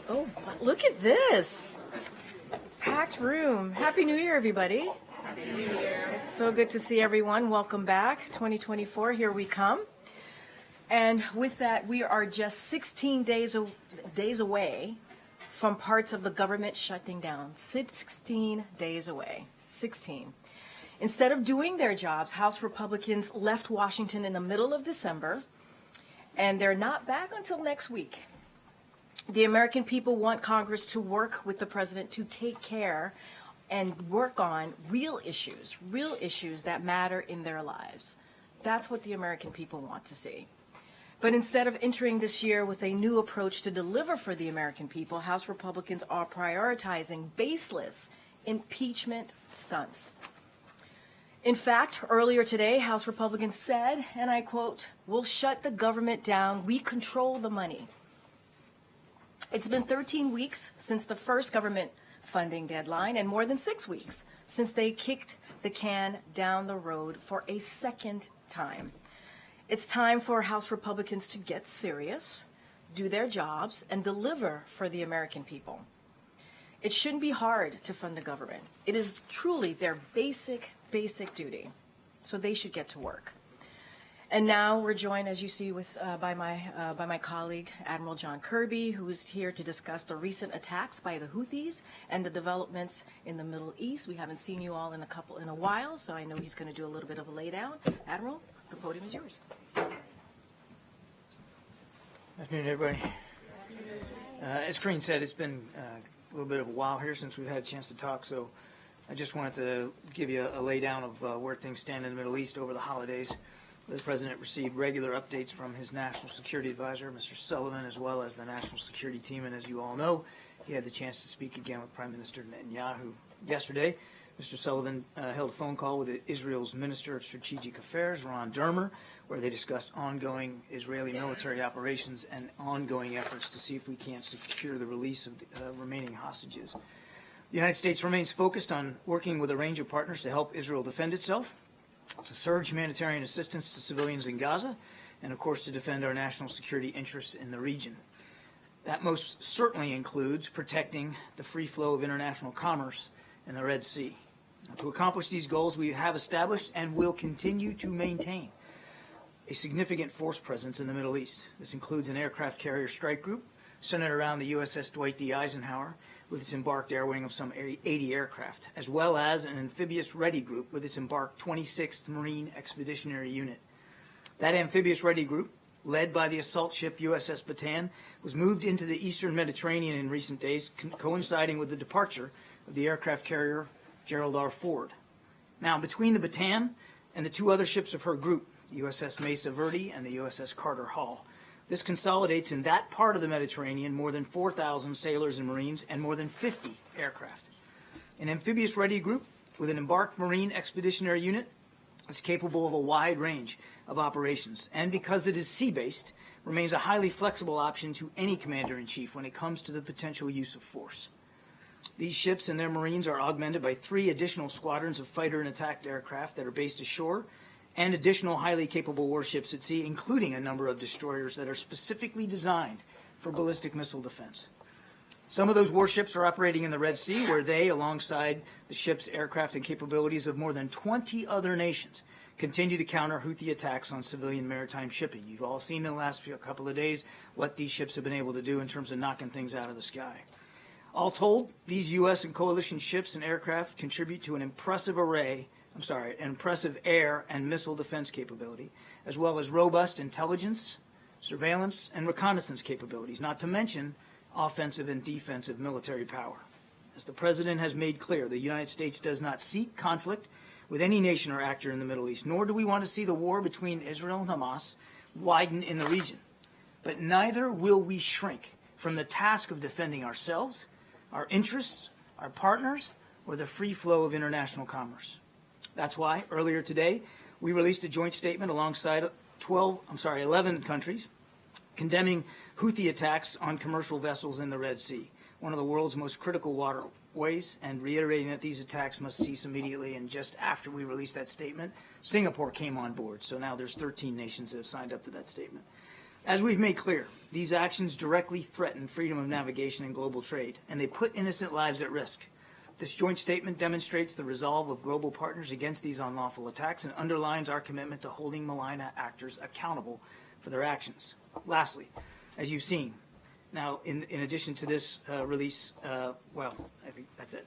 Oh, look at this. Packed room. Happy New Year, everybody. Happy New Year. It's so good to see everyone. Welcome back. 2024, here we come. And with that, we are just 16 days away from parts of the government shutting down. 16 days away. 16. Instead of doing their jobs, House Republicans left Washington in the middle of December, and they're not back until next week. The American people want Congress to work with the president to take care and work on real issues that matter in their lives. That's what the American people want to see. But instead of entering this year with a new approach to deliver for the American people, House Republicans are prioritizing baseless impeachment stunts. In fact, earlier today, House Republicans said, and I quote, "We'll shut the government down. We control the money." It's been 13 weeks since the first government funding deadline and more than 6 weeks since they kicked the can down the road for a second time. It's time for House Republicans to get serious, do their jobs, and deliver for the American people. It shouldn't be hard to fund the government. It is truly their basic duty, so they should get to work. And now we're joined, as you see, by my colleague, Admiral John Kirby, who is here to discuss the recent attacks by the Houthis and the developments in the Middle East. We haven't seen you all in a while, so I know he's going to do a little bit of a laydown. Admiral, the podium is yours. Good afternoon, everybody. As Karine said, it's been a little bit of a while here since we've had a chance to talk, so I just wanted to give you a laydown of where things stand in the Middle East over the holidays. The President received regular updates from his National Security Advisor, Mr. Sullivan, as well as the National Security Team. And as you all know, he had the chance to speak again with Prime Minister Netanyahu yesterday. Mr. Sullivan held a phone call with Israel's Minister of Strategic Affairs, Ron Dermer, where they discussed ongoing Israeli military operations and ongoing efforts to see if we can't secure the release of the remaining hostages. The United States remains focused on working with a range of partners to help Israel defend itself, to surge humanitarian assistance to civilians in Gaza, and of course to defend our national security interests in the region. That most certainly includes protecting the free flow of international commerce in the Red Sea. Now, to accomplish these goals, we have established and will continue to maintain a significant force presence in the Middle East. This includes an aircraft carrier strike group centered around the USS Dwight D. Eisenhower, with its embarked air wing of some 80 aircraft, as well as an amphibious ready group with its embarked 26th Marine Expeditionary Unit. That amphibious ready group, led by the assault ship USS Bataan, was moved into the eastern Mediterranean in recent days, coinciding with the departure of the aircraft carrier Gerald R. Ford. Now, between the Bataan and the two other ships of her group, the USS Mesa Verde and the USS Carter Hall, this consolidates in that part of the Mediterranean more than 4,000 sailors and Marines and more than 50 aircraft. An amphibious ready group with an embarked Marine Expeditionary Unit is capable of a wide range of operations, and because it is sea-based, remains a highly flexible option to any commander-in-chief when it comes to the potential use of force. These ships and their Marines are augmented by 3 additional squadrons of fighter and attack aircraft that are based ashore, and additional highly capable warships at sea, including a number of destroyers that are specifically designed for ballistic missile defense. Some of those warships are operating in the Red Sea, where they, alongside the ship's aircraft and capabilities of more than 20 other nations, continue to counter Houthi attacks on civilian maritime shipping. You've all seen in the last couple of days what these ships have been able to do in terms of knocking things out of the sky. All told, these U.S. and coalition ships and aircraft contribute to an impressive air and missile defense capability, as well as robust intelligence, surveillance, and reconnaissance capabilities, not to mention offensive and defensive military power. As the President has made clear, the United States does not seek conflict with any nation or actor in the Middle East, nor do we want to see the war between Israel and Hamas widen in the region. But neither will we shrink from the task of defending ourselves, our interests, our partners, or the free flow of international commerce. That's why, earlier today, we released a joint statement alongside 11 countries condemning Houthi attacks on commercial vessels in the Red Sea, one of the world's most critical waterways, and reiterating that these attacks must cease immediately. And just after we released that statement, Singapore came on board. So now there's 13 nations that have signed up to that statement. As we've made clear, These actions directly threaten freedom of navigation and global trade, and they put innocent lives at risk. This joint statement demonstrates the resolve of global partners against these unlawful attacks and underlines our commitment to holding malign actors accountable for their actions. Lastly, as you've seen, now in addition to this release, well, I think that's it.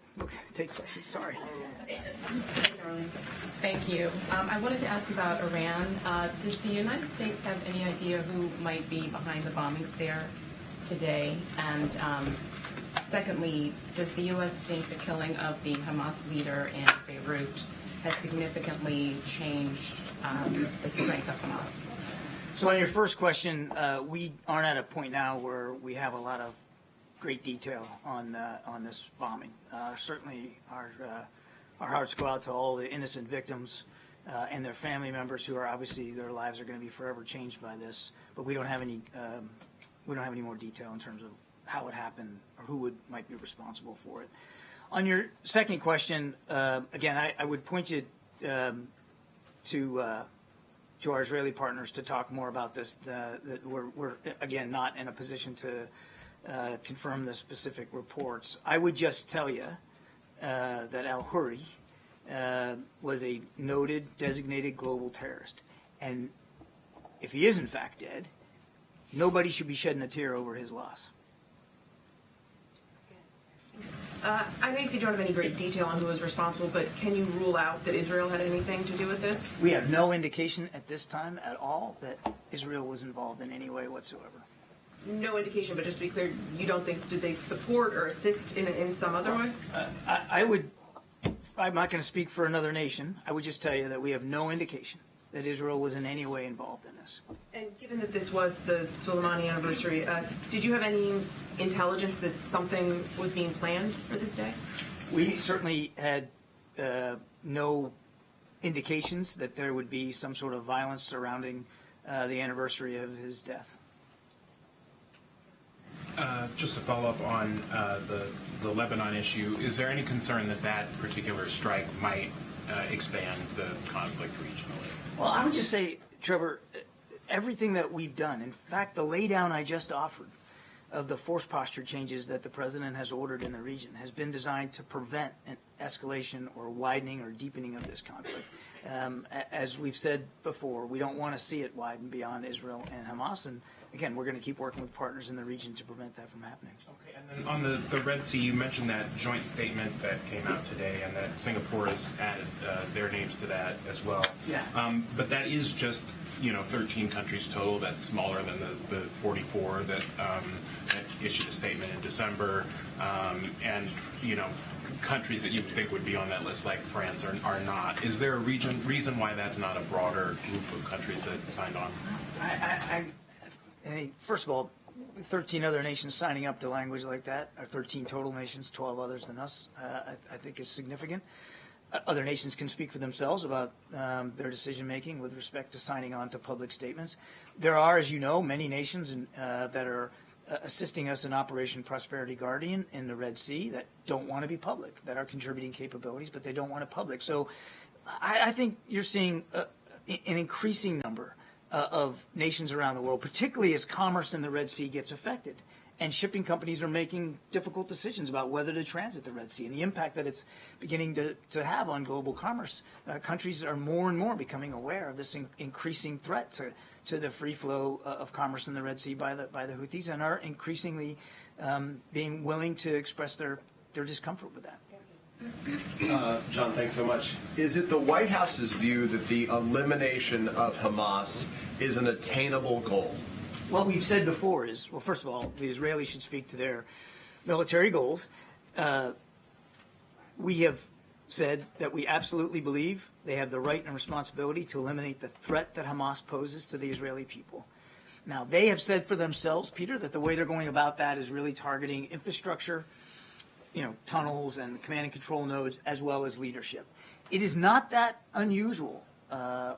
Take questions. Sorry. Thank you. I wanted to ask about Iran. Does the United States have any idea who might be behind the bombings there today? And secondly, does the U.S. think the killing of the Hamas leader in Beirut has significantly changed the strength of Hamas? So on your first question, we aren't at a point now where we have a lot of great detail on this bombing. Certainly, our hearts go out to all the innocent victims and their family members who are obviously their lives are going to be forever changed by this. But we don't have any more detail in terms of how it happened or who might be responsible for it. On your second question, again, I would point you to our Israeli partners to talk more about this. We're again not in a position to confirm the specific reports. I would just tell you that al-Huri was a noted designated global terrorist, and if he is in fact dead, nobody should be shedding a tear over his loss. I know you don't have any great detail on who was responsible, but can you rule out that Israel had anything to do with this? We have no indication at this time at all that Israel was involved in any way whatsoever. No indication, but just to be clear, you don't think, did they support or assist in some other way? I'm not going to speak for another nation. I would just tell you that we have no indication that Israel was in any way involved in this. And given that this was the Soleimani anniversary, did you have any intelligence that something was being planned for this day? We certainly had no indications that there would be some sort of violence surrounding the anniversary of his death. Just to follow up on the Lebanon issue, is there any concern that that particular strike might expand the conflict regionally? Well, I would just say, Trevor, everything that we've done, in fact, the laydown I just offered of the force posture changes that the president has ordered in the region has been designed to prevent an escalation or widening or deepening of this conflict. As we've said before, we don't want to see it widen beyond Israel and Hamas, and again, we're going to keep working with partners in the region to prevent that from happening. Okay, and then on the Red Sea, you mentioned that joint statement that came out today, and that Singapore has added their names to that as well. Yeah. But that is just 13 countries total. That's smaller than the 44 that issued a statement in December, and countries that you would think would be on that list, like France, are not. Is there a reason why that's not a broader group of countries that signed on? First of all, 13 other nations signing up to language like that, or 13 total nations, 12 others than us, I think is significant. Other nations can speak for themselves about their decision-making with respect to signing on to public statements. There are, as you know, many nations that are assisting us in Operation Prosperity Guardian in the Red Sea that don't want to be public, that are contributing capabilities, but they don't want it public. So I think you're seeing an increasing number of nations around the world, particularly as commerce in the Red Sea gets affected. And shipping companies are making difficult decisions about whether to transit the Red Sea and the impact that it's beginning to have on global commerce. Countries are more and more becoming aware of this increasing threat to the free flow of commerce in the Red Sea by the Houthis, and are increasingly being willing to express their discomfort with that. John, thanks so much. Is it the White House's view that the elimination of Hamas is an attainable goal? What we've said before is, well, first of all, the Israelis should speak to their military goals. We have said that we absolutely believe they have the right and responsibility to eliminate the threat that Hamas poses to the Israeli people. Now, they have said for themselves, Peter, that the way they're going about that is really targeting infrastructure, tunnels and command and control nodes, as well as leadership. It is not that unusual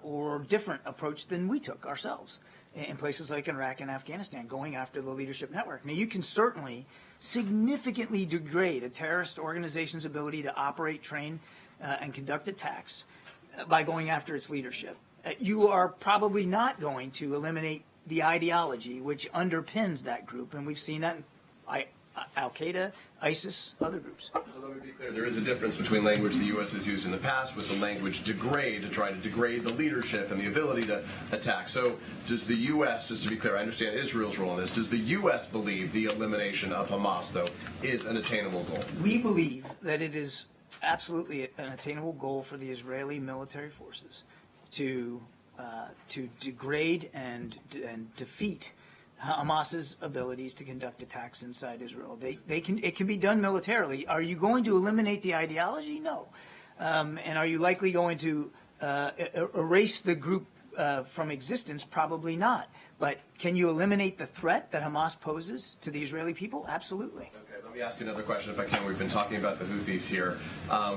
or different approach than we took ourselves in places like Iraq and Afghanistan, going after the leadership network. Now, you can certainly significantly degrade a terrorist organization's ability to operate, train, and conduct attacks by going after its leadership. You are probably not going to eliminate the ideology which underpins that group, and we've seen that in Al-Qaeda, ISIS, other groups. So let me be clear, there is a difference between language the U.S. has used in the past with the language degrade, to try to degrade the leadership and the ability to attack. So does the U.S., just to be clear, I understand Israel's role in this, does the U.S. believe the elimination of Hamas, though, is an attainable goal? We believe that it is absolutely an attainable goal for the Israeli military forces to degrade and defeat Hamas's abilities to conduct attacks inside Israel. It can be done militarily. Are you going to eliminate the ideology? No. And are you likely going to erase the group from existence? Probably not. But can you eliminate the threat that Hamas poses to the Israeli people? Absolutely. Okay, let me ask you another question if I can. We've been talking about the Houthis here.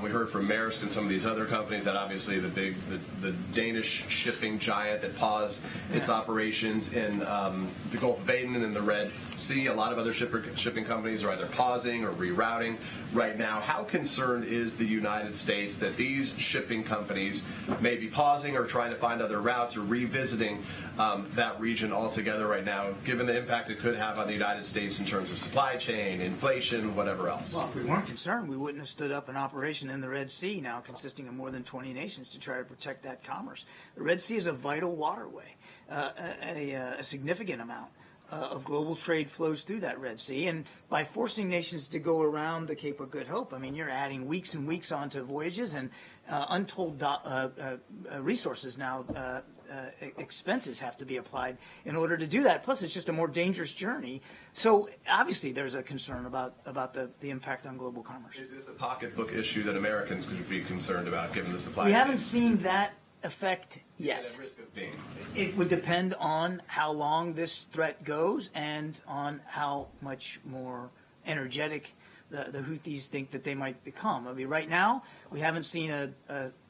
We heard from Maersk and some of these other companies that obviously the Danish shipping giant that paused its operations in the Gulf of Aden and in the Red Sea. A lot of other shipping companies are either pausing or rerouting right now. How concerned is the United States that these shipping companies may be pausing or trying to find other routes or revisiting that region altogether right now, given the impact it could have on the United States in terms of supply chain, inflation, whatever else? Well, if we weren't concerned, we wouldn't have stood up an operation in the Red Sea now consisting of more than 20 nations to try to protect that commerce. The Red Sea is a vital waterway. A significant amount of global trade flows through that Red Sea, and by forcing nations to go around the Cape of Good Hope, I mean, you're adding weeks and weeks onto voyages, and untold resources now, expenses have to be applied in order to do that. Plus, it's just a more dangerous journey. So obviously there's a concern about the impact on global commerce. Is this a pocketbook issue that Americans could be concerned about, given the supply We chain? haven't seen that effect yet. At risk of being. It would depend on how long this threat goes and on how much more energetic the Houthis think that they might become. I mean, right now we haven't seen an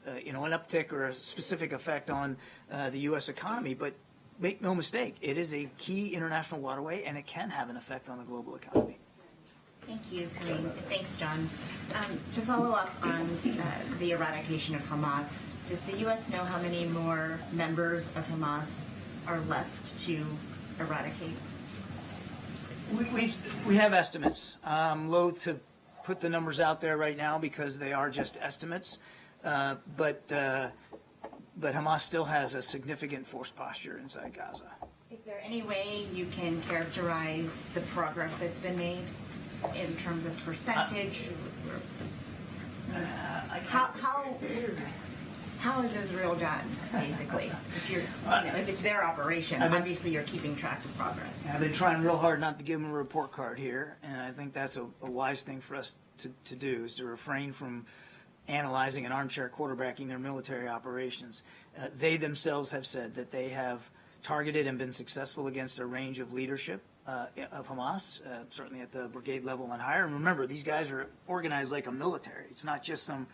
uptick or a specific effect on the U.S. economy, but make no mistake, it is a key international waterway, and it can have an effect on the global economy. Thank you, Karine. Thanks, John. To follow up on the eradication of Hamas, does the U.S. know how many more members of Hamas are left to eradicate? We have estimates. I'm loath to put the numbers out there right now because they are just estimates, but Hamas still has a significant force posture inside Gaza. Is there any way you can characterize the progress that's been made in terms of percentage? How is Israel done, basically? If it's their operation, obviously you're keeping track of progress. I've been trying real hard not to give them a report card here, and I think that's a wise thing for us to do, is to refrain from analyzing and armchair quarterbacking their military operations. They themselves have said that they have targeted and been successful against a range of leadership of Hamas, certainly at the brigade level and higher. And remember, these guys are organized like a military. It's not just some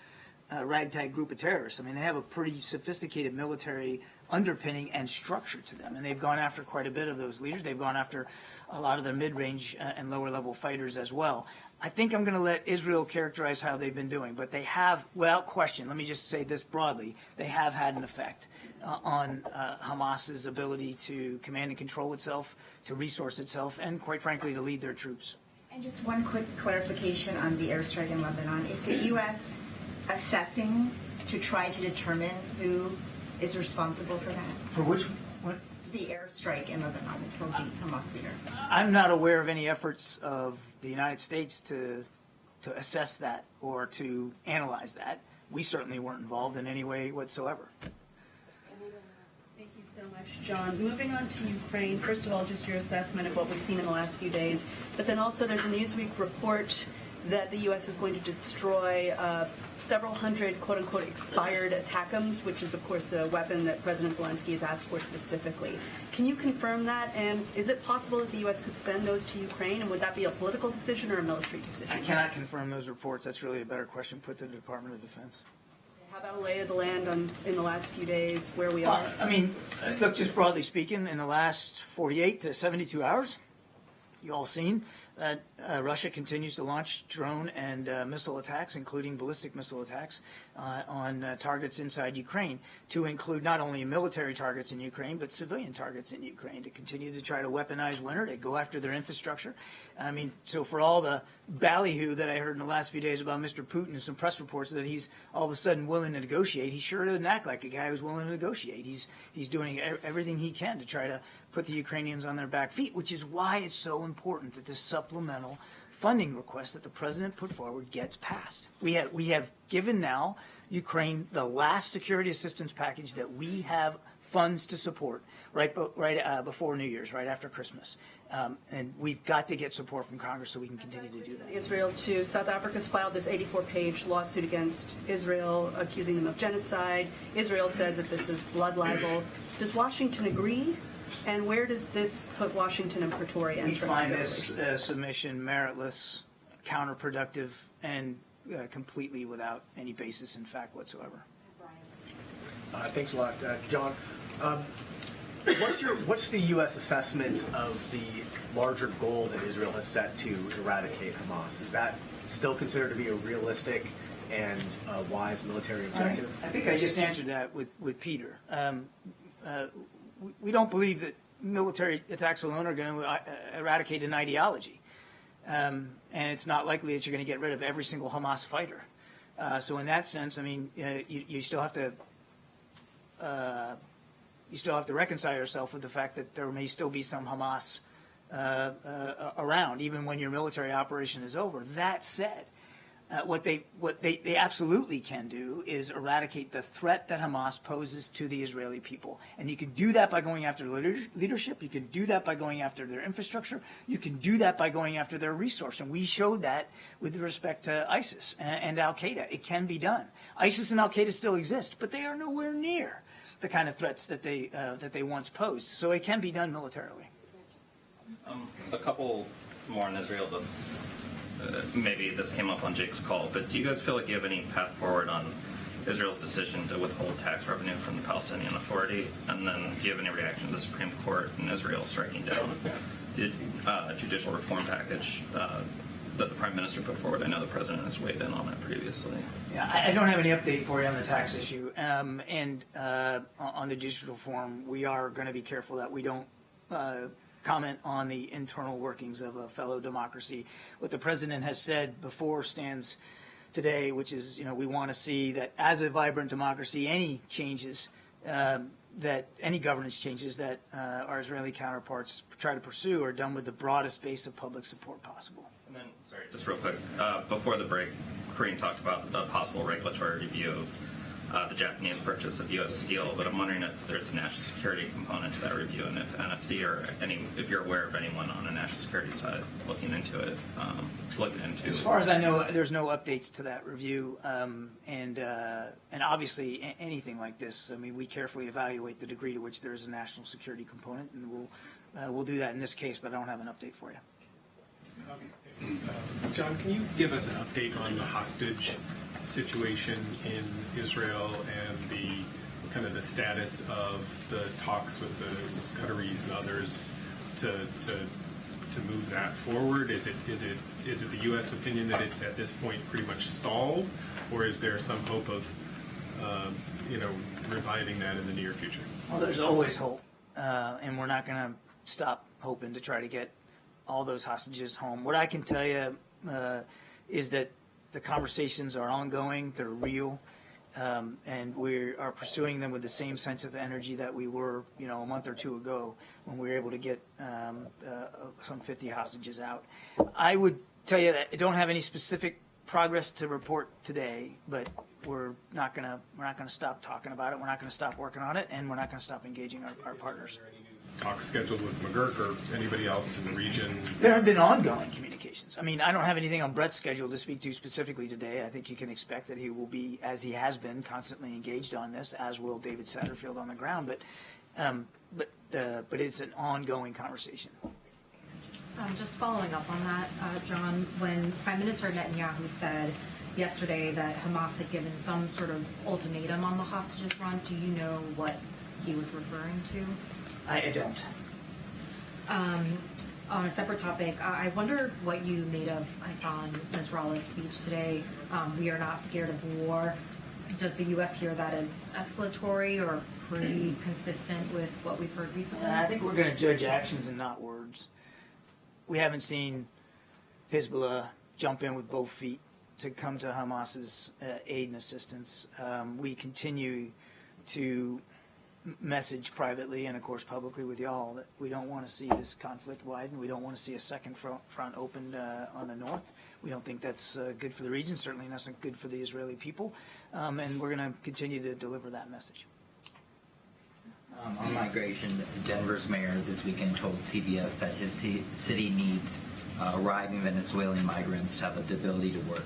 ragtag group of terrorists. I mean, they have a pretty sophisticated military underpinning and structure to them, and they've gone after quite a bit of those leaders. They've gone after a lot of their mid-range and lower-level fighters as well. I think I'm going to let Israel characterize how they've been doing, but they have, without question, let me just say this broadly, they have had an effect on Hamas's ability to command and control itself, to resource itself, and quite frankly, to lead their troops. And just one quick clarification on the airstrike in Lebanon. Is the U.S. assessing to try to determine who is responsible for that? For which? What? The airstrike in Lebanon that killed the Hamas leader. I'm not aware of any efforts of the United States to assess that or to analyze that. We certainly weren't involved in any way whatsoever. Thank you so much, John. Moving on to Ukraine, first of all, just your assessment of what we've seen in the last few days, but then also there's a Newsweek report that the U.S. is going to destroy several hundred, quote-unquote, expired ATACMS, which is, of course, a weapon that President Zelensky has asked for specifically. Can you confirm that? And is it possible that the U.S. could send those to Ukraine? And would that be a political decision or a military decision? I cannot confirm those reports. That's really a better question put to the Department of Defense. How about a lay of the land in the last few days, where we are? I mean, look, just broadly speaking, in the last 48 to 72 hours, You all seen that Russia continues to launch drone and missile attacks, including ballistic missile attacks on targets inside Ukraine, to include not only military targets in Ukraine, but civilian targets in Ukraine, to continue to try to weaponize winter, to go after their infrastructure. I mean, so for all the ballyhoo that I heard in the last few days about Mr. Putin and some press reports that he's all of a sudden willing to negotiate, he sure doesn't act like a guy who's willing to negotiate. He's doing everything he can to try to put the Ukrainians on their back feet, which is why it's so important that this supplemental funding request that the president put forward gets passed. We have given now Ukraine the last security assistance package that we have funds to support right before New Year's, right after Christmas. And we've got to get support from Congress so we can continue to do that. Israel too. South Africa's filed this 84-page lawsuit against Israel, accusing them of genocide. Israel says that this is blood libel. Does Washington agree? And where does this put Washington and Pretoria? We find this submission meritless, counterproductive, and completely without any basis in fact whatsoever. Thanks a lot, John. What's the U.S. assessment of the larger goal that Israel has set to eradicate Hamas? Is that still considered to be a realistic and wise military objective? I think I just answered that with Peter. We don't believe that military attacks alone are going to eradicate an ideology. And it's not likely that you're going to get rid of every single Hamas fighter. So in that sense, I mean, you still have to reconcile yourself with the fact that there may still be some Hamas around, even when your military operation is over. That said, what they absolutely can do is eradicate the threat that Hamas poses to the Israeli people. And you can do that by going after leadership. You can do that by going after their infrastructure. You can do that by going after their resource. And we showed that with respect to ISIS and al-Qaeda. It can be done. ISIS and al-Qaeda still exist, but they are nowhere near the kind of threats that they once posed. So it can be done militarily. A couple more on Israel. Maybe this came up on Jake's call, but do you guys feel like you have any path forward on Israel's decision to withhold tax revenue from the Palestinian Authority? And then do you have any reaction to the Supreme Court in Israel striking down the judicial reform package that the Prime Minister put forward? I know the President has weighed in on it previously. Yeah, I don't have any update for you on the tax issue. And on the judicial reform, we are going to be careful that we don't comment on the internal workings of a fellow democracy. What the president has said before stands today, which is, we want to see that as a vibrant democracy, any changes, any governance changes that our Israeli counterparts try to pursue are done with the broadest base of public support possible. And then, sorry, just real quick, before the break, Karine talked about a possible regulatory review of the Japanese purchase of U.S. steel, but I'm wondering if there's a national security component to that review, and if NSC or if you're aware of anyone on the national security side looking into it, As far as I know, there's no updates to that review, and obviously anything like this, I mean, we carefully evaluate the degree to which there is a national security component, and we'll do that in this case, but I don't have an update for you. John, can you give us an update on the hostage situation in Israel and the kind of the status of the talks with the Qataris and others to move that forward? Is it the U.S. opinion that it's at this point pretty much stalled, or is there some hope of reviving that in the near future? Well, there's always hope, and we're not going to stop hoping to try to get all those hostages home. What I can tell you is that the conversations are ongoing, they're real, and we are pursuing them with the same sense of energy that we were, a month or two ago when we were able to get some 50 hostages out. I would tell you that I don't have any specific progress to report today, but we're not going to stop talking about it. We're not going to stop working on it, and we're not going to stop engaging our partners. Talks scheduled with McGurk or anybody else in the region? There have been ongoing communications. I mean, I don't have anything on Brett's schedule to speak to specifically today. I think you can expect that he will be, as he has been, constantly engaged on this, as will David Satterfield on the ground. But it's an ongoing conversation. Just following up on that, John, when Prime Minister Netanyahu said yesterday that Hamas had given some sort of ultimatum on the hostages front, do you know what he was referring to? I don't. On a separate topic, I wonder what you made of Hassan Nasrallah's speech today. We are not scared of war. Does the U.S. hear that as escalatory or pretty consistent with what we've heard recently? I think we're going to judge actions and not words. We haven't seen Hezbollah jump in with both feet to come to Hamas's aid and assistance. We continue to message privately and, of course, publicly with y'all that we don't want to see this conflict widen. We don't want to see a second front opened on the north. We don't think that's good for the region, certainly not good for the Israeli people, and we're going to continue to deliver that message. On migration, Denver's mayor this weekend told CBS that his city needs arriving Venezuelan migrants to have the ability to work.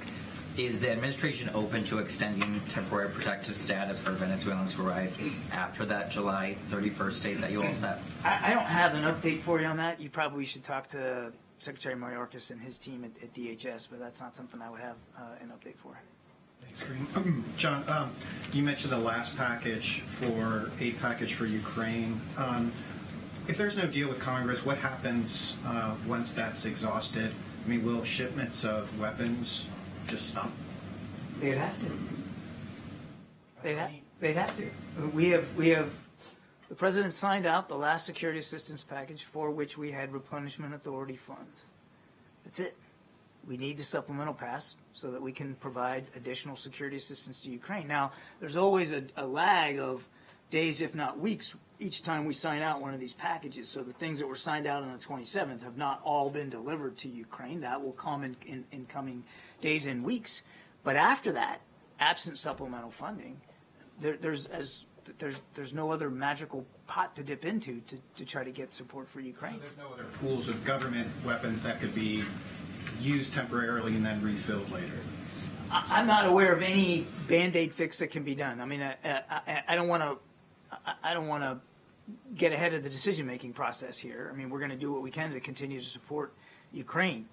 Is the administration open to extending temporary protective status for Venezuelans who arrived after that July 31st date that you all set? I don't have an update for you on that. You probably should talk to Secretary Mayorkas and his team at DHS, but that's not something I would have an update for. Thanks, Karine. John, you mentioned the last aid package for Ukraine. If there's no deal with Congress, what happens once that's exhausted? I mean, will shipments of weapons just stop? They'd have to. They'd have to. We have. The president signed out the last security assistance package for which we had replenishment authority funds. That's it. We need the supplemental pass so that we can provide additional security assistance to Ukraine. Now, there's always a lag of days, if not weeks, each time we sign out one of these packages. So the things that were signed out on the 27th have not all been delivered to Ukraine. That will come in coming days and weeks. But after that, absent supplemental funding, there's no other magical pot to dip into to try to get support for Ukraine. So there's no other pools of government weapons that could be used temporarily and then refilled later? I'm not aware of any Band-Aid fix that can be done. I mean, I don't want to get ahead of the decision-making process here. I mean, we're going to do what we can to continue to support Ukraine.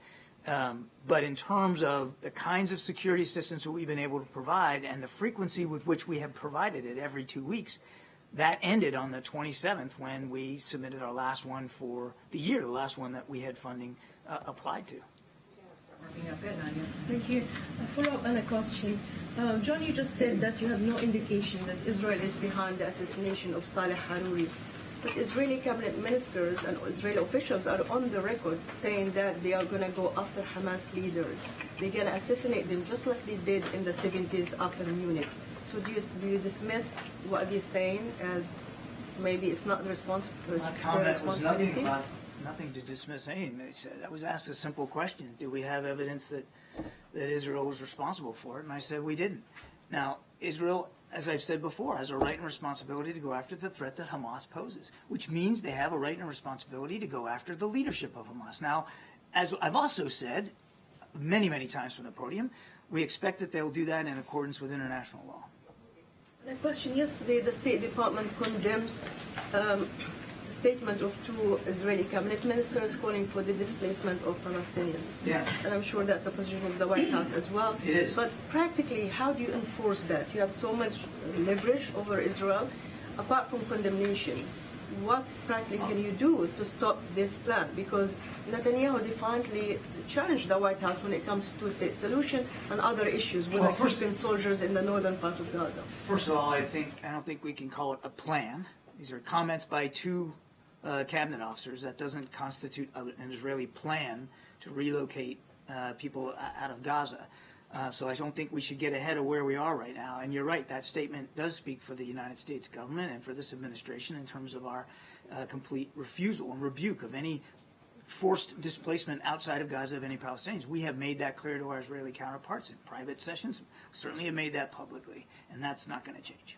But in terms of the kinds of security assistance that we've been able to provide and the frequency with which we have provided it every 2 weeks, that ended on the 27th when we submitted our last one for the year, the last one that we had funding applied to. Thank you. A follow-up and a question. John, you just said that you have no indication that Israel is behind the assassination of Saleh Haruri. But Israeli cabinet ministers and Israeli officials are on the record saying that they are going to go after Hamas leaders. They're going to assassinate them just like they did in the 70s after Munich. So do you dismiss what they're saying as maybe it's not the responsibility? Nothing to dismiss anything they said. I was asked a simple question. Do we have evidence that Israel was responsible for it? And I said we didn't. Now, Israel, as I've said before, has a right and responsibility to go after the threat that Hamas poses, which means they have a right and responsibility to go after the leadership of Hamas. Now, as I've also said many, many times from the podium, we expect that they'll do that in accordance with international law. A question. Yesterday, the State Department condemned statement of two Israeli cabinet ministers calling for the displacement of Palestinians. Yeah. And I'm sure that's a position of the White House as well. It is. But practically, how do you enforce that? You have so much leverage over Israel. Apart from condemnation, what practically can you do to stop this plan? Because Netanyahu defiantly challenged the White House when it comes to a state solution and other issues with the Christian soldiers in the northern part of Gaza. First of all, I don't think we can call it a plan. These are comments by two cabinet officers. That doesn't constitute an Israeli plan to relocate people out of Gaza. So I don't think we should get ahead of where we are right now. And you're right, that statement does speak for the United States government and for this administration in terms of our complete refusal and rebuke of any forced displacement outside of Gaza of any Palestinians. We have made that clear to our Israeli counterparts in private sessions. We certainly have made that publicly, and that's not going to change.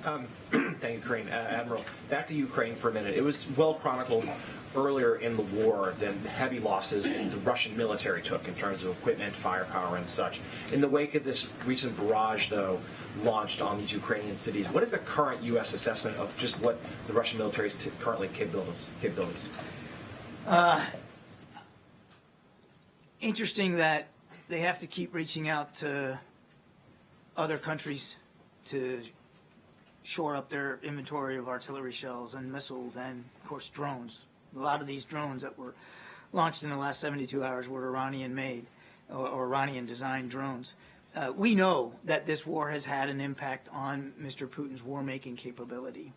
Thank you, Karine. Admiral, back to Ukraine for a minute. It was well chronicled earlier in the war the heavy losses the Russian military took in terms of equipment, firepower, and such. In the wake of this recent barrage, though, launched on these Ukrainian cities, what is the current U.S. assessment of just what the Russian military's currently capabilities? Interesting that they have to keep reaching out to other countries to shore up their inventory of artillery shells and missiles and, of course, drones. A lot of these drones that were launched in the last 72 hours were Iranian-made or Iranian-designed drones. We know that this war has had an impact on Mr. Putin's war-making capability,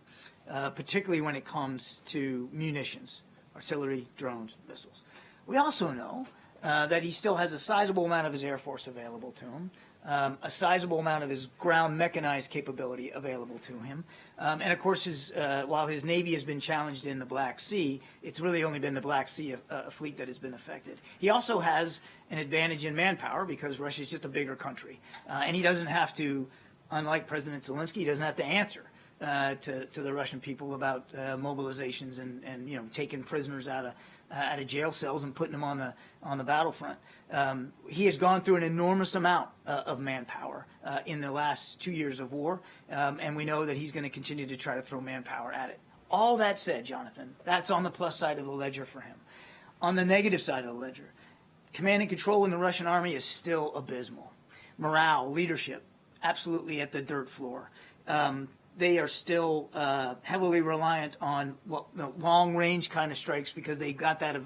particularly when it comes to munitions, artillery, drones, missiles. We also know that he still has a sizable amount of his Air Force available to him, a sizable amount of his ground mechanized capability available to him. And of course, while his Navy has been challenged in the Black Sea, it's really only been the Black Sea fleet that has been affected. He also has an advantage in manpower because Russia is just a bigger country. And he doesn't have to, unlike President Zelensky, he doesn't have to answer to the Russian people about mobilizations and taking prisoners out of jail cells and putting them on the battlefront. He has gone through an enormous amount of manpower in the last 2 years of war, and we know that he's going to continue to try to throw manpower at it. All that said, Jonathan, that's on the plus side of the ledger for him. On the negative side of the ledger, command and control in the Russian army is still abysmal. Morale, leadership, absolutely at the dirt floor. They are still heavily reliant on long-range kind of strikes because they got that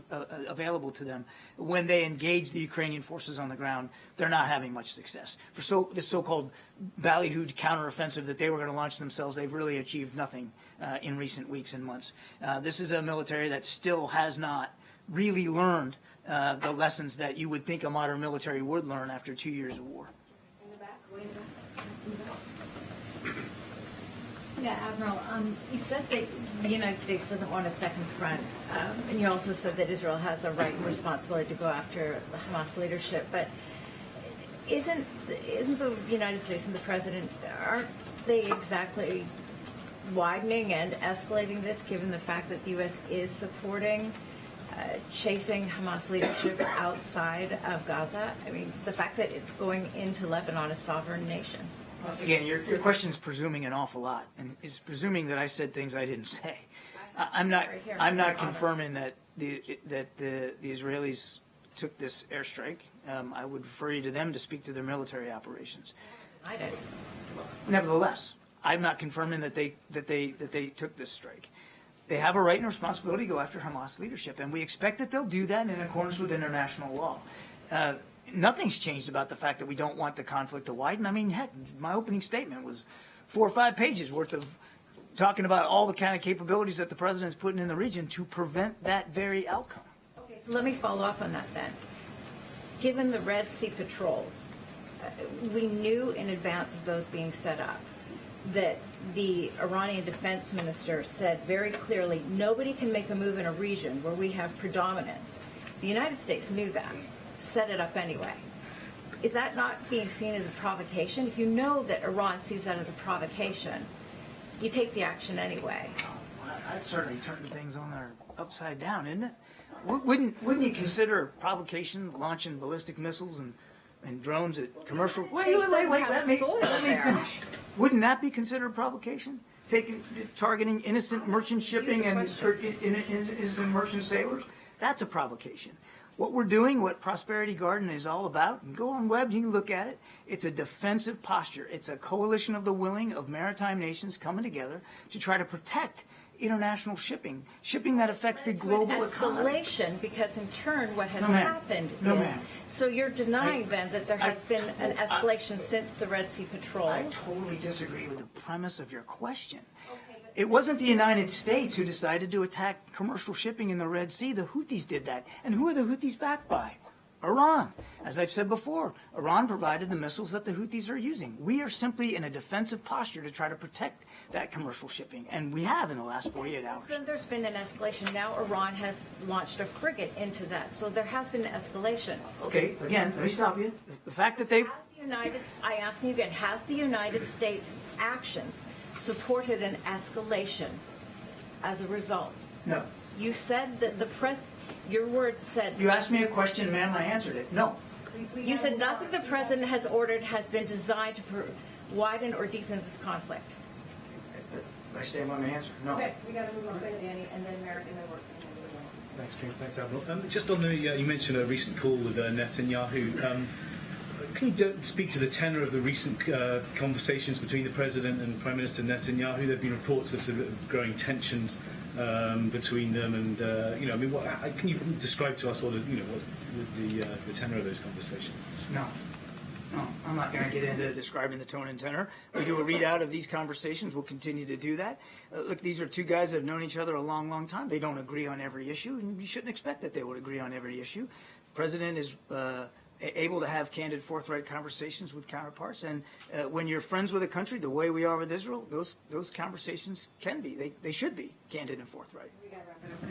available to them. When they engage the Ukrainian forces on the ground, they're not having much success. For this so-called ballyhooed counteroffensive that they were going to launch themselves, they've really achieved nothing in recent weeks and months. This is a military that still has not really learned the lessons that you would think a modern military would learn after 2 years of war. In the back, way in the back. Yeah, Admiral, you said that the United States doesn't want a second front, and you also said that Israel has a right and responsibility to go after the Hamas leadership. But isn't the United States and the President, aren't they exactly widening and escalating this, given the fact that the U.S. is supporting chasing Hamas leadership outside of Gaza? I mean, the fact that it's going into Lebanon, a sovereign nation. Again, your question is presuming an awful lot, and is presuming that I said things I didn't say. I'm not confirming that the Israelis took this airstrike. I would refer you to them to speak to their military operations. I did. Nevertheless, I'm not confirming that they took this strike. They have a right and responsibility to go after Hamas leadership, and we expect that they'll do that in accordance with international law. Nothing's changed about the fact that we don't want the conflict to widen. I mean, heck, my opening statement was 4 or 5 pages worth of talking about all the kind of capabilities that the president's putting in the region to prevent that very outcome. Okay, so let me follow up on that then. Given the Red Sea patrols, we knew in advance of those being set up that the Iranian defense minister said very clearly, nobody can make a move in a region where we have predominance. The United States knew that. Set it up anyway. Is that not being seen as a provocation? If you know that Iran sees that as a provocation, you take the action anyway. Well, that's certainly turning things on their upside down, isn't it? Wouldn't you consider provocation launching ballistic missiles and drones at commercial? Wait, let me finish. Wouldn't that be considered provocation? Targeting innocent merchant shipping and innocent merchant sailors? That's a provocation. What we're doing, what Prosperity Garden is all about, and go on web, you can look at it, it's a defensive posture. It's a coalition of the willing of maritime nations coming together to try to protect international shipping that affects the global economy. Escalation, because in turn what has happened is... So you're denying then that there has been an escalation since the Red Sea patrol? I totally disagree with the premise of your question. It wasn't the United States who decided to attack commercial shipping in the Red Sea. The Houthis did that. And who are the Houthis backed by? Iran. As I've said before, Iran provided the missiles that the Houthis are using. We are simply in a defensive posture to try to protect that commercial shipping, and we have in the last 48 hours. Then there's been an escalation. Now Iran has launched a frigate into that, so there has been an escalation. Okay, again, let me stop you. The fact that they... I ask you again, has the United States' actions supported an escalation as a result? No. You said that your words said... You asked me a question, ma'am, I answered it. No. You said nothing the president has ordered has been designed to widen or deepen this conflict. I stand by my answer. No. Okay, we got to move on to Danny, and then Merrick, and then work. Thanks, Karine. Thanks, Admiral. Just on the, you mentioned a recent call with Netanyahu. Can you speak to the tenor of the recent conversations between the President and Prime Minister Netanyahu? There have been reports of sort of growing tensions between them, and I mean, can you describe to us what the tenor of those conversations? No, I'm not going to get into describing the tone and tenor. We do a readout of these conversations. We'll continue to do that. Look, these are two guys that have known each other a long, long time. They don't agree on every issue, and you shouldn't expect that they would agree on every issue. The president is able to have candid, forthright conversations with counterparts, and when you're friends with a country, the way we are with Israel, those conversations can be, they should be candid and forthright.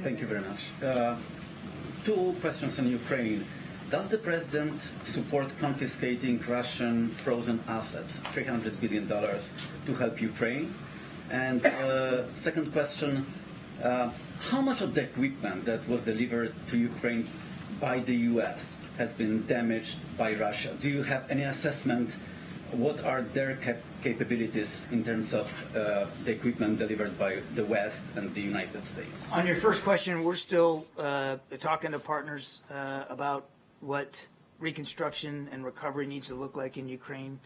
Thank you very much. Two questions on Ukraine. Does the president support confiscating Russian frozen assets, $300 billion, to help Ukraine? And second question, how much of the equipment that was delivered to Ukraine by the U.S. has been damaged by Russia? Do you have any assessment? What are their capabilities in terms of the equipment delivered by the West and the United States? On your first question, we're still talking to partners about what reconstruction and recovery needs to look like in Ukraine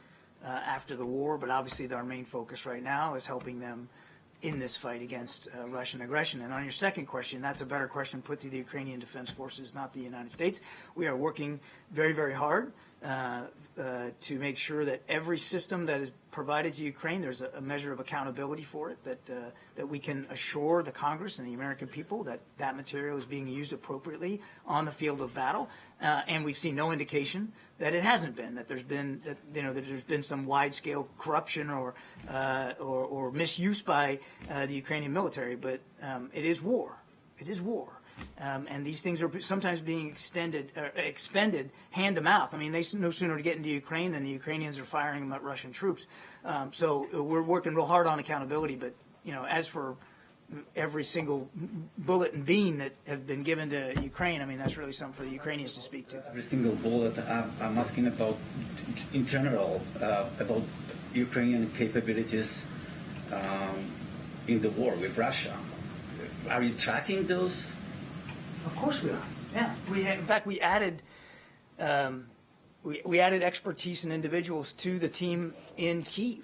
after the war, but obviously our main focus right now is helping them in this fight against Russian aggression. And on your second question, that's a better question put to the Ukrainian Defense Forces, not the United States. We are working very, very hard to make sure that every system that is provided to Ukraine, there's a measure of accountability for it, that we can assure the Congress and the American people that that material is being used appropriately on the field of battle. And we've seen no indication that it hasn't been, that there's been some wide-scale corruption or misuse by the Ukrainian military. But it is war. It is war. And these things are sometimes being expended hand to mouth. I mean, they no sooner get into Ukraine than the Ukrainians are firing them at Russian troops. So we're working real hard on accountability. But as for every single bullet and bean that have been given to Ukraine, I mean, that's really something for the Ukrainians to speak to. Every single bullet. I'm asking about, in general, about Ukrainian capabilities in the war with Russia. Are you tracking those? Of course we are. Yeah. In fact, we added we added expertise and individuals to the team in Kyiv,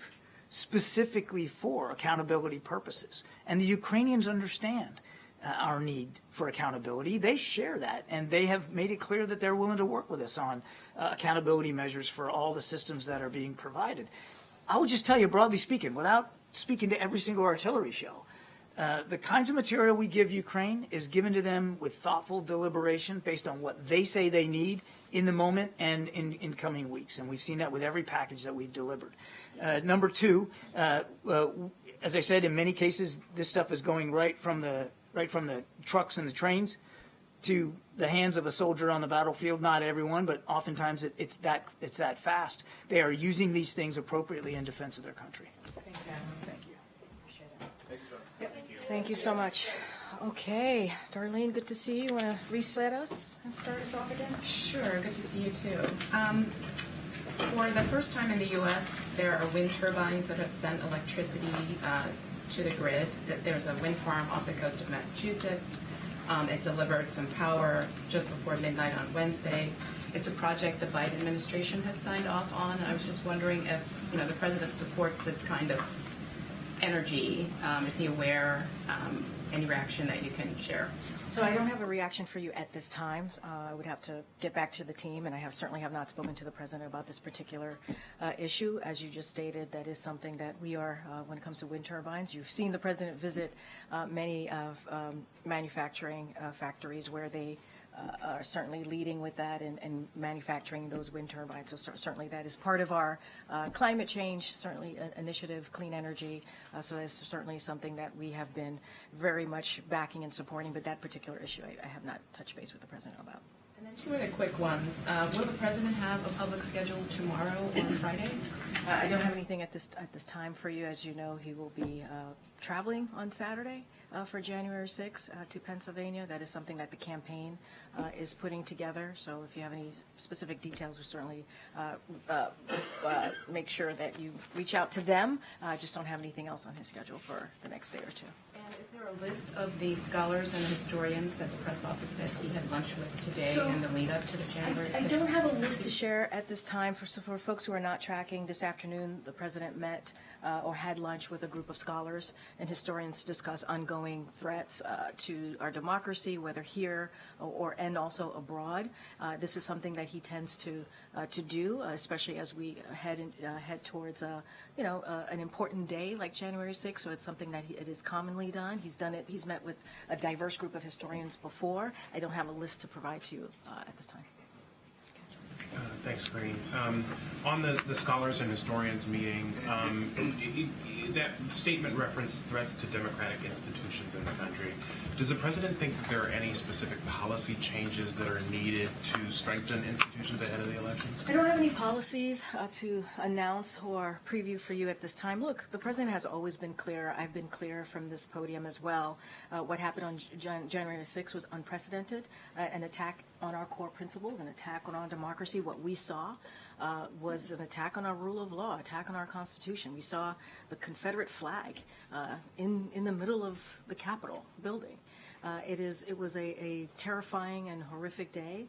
specifically for accountability purposes. And the Ukrainians understand our need for accountability. They share that, and they have made it clear that they're willing to work with us on accountability measures for all the systems that are being provided. I would just tell you, broadly speaking, without speaking to every single artillery shell, the kinds of material we give Ukraine is given to them with thoughtful deliberation based on what they say they need in the moment and in coming weeks. And we've seen that with every package that we've delivered. Number two, as I said, in many cases, this stuff is going right from the trucks and the trains to the hands of a soldier on the battlefield. Not everyone, but oftentimes it's that fast. They are using these things appropriately in defense of their country. Thanks, Adam. Thank you. Thank you so much. Okay, Darlene, good to see you. Want to reset us and start us off again? Sure, good to see you too. For the first time in the U.S., there are wind turbines that have sent electricity to the grid. There's a wind farm off the coast of Massachusetts. It delivered some power just before midnight on Wednesday. It's a project the Biden administration had signed off on, and I was just wondering if the president supports this kind of energy. Is he aware? Any reaction that you can share? So I don't have a reaction for you at this time. I would have to get back to the team, and I certainly have not spoken to the president about this particular issue. As you just stated, that is something that we are, when it comes to wind turbines. You've seen the president visit many of manufacturing factories where they are certainly leading with that and manufacturing those wind turbines. So certainly that is part of our climate change, certainly initiative, clean energy. So that's certainly something that we have been very much backing and supporting. But that particular issue, I have not touched base with the president about. And then two other quick ones. Will the president have a public schedule tomorrow or Friday? I don't have anything at this time for you. As you know, he will be traveling on Saturday for January 6th to Pennsylvania. That is something that the campaign is putting together. So if you have any specific details, we'll certainly make sure that you reach out to them. I just don't have anything else on his schedule for the next day or two. And is there a list of the scholars and historians that the press office said he had lunch with today in the lead up to the January 6th? I don't have a list to share at this time. For folks who are not tracking, this afternoon the president met or had lunch with a group of scholars and historians to discuss ongoing ongoing threats to our democracy, whether here and also abroad. This is something that he tends to do, especially as we head towards an important day like January 6th. So it's something that it is commonly done. He's done it. He's met with a diverse group of historians before. I don't have a list to provide to you at this time. Thanks, Karine. On the scholars and historians meeting, that statement referenced threats to democratic institutions in the country. Does the president think that there are any specific policy changes that are needed to strengthen institutions ahead of the elections? I don't have any policies to announce or preview for you at this time. Look, the president has always been clear. I've been clear from this podium as well. What happened on January 6th was unprecedented, an attack on our core principles, an attack on our democracy. What we saw was an attack on our rule of law, attack on our Constitution. We saw the Confederate flag in the middle of the Capitol building. It was a terrifying and horrific day,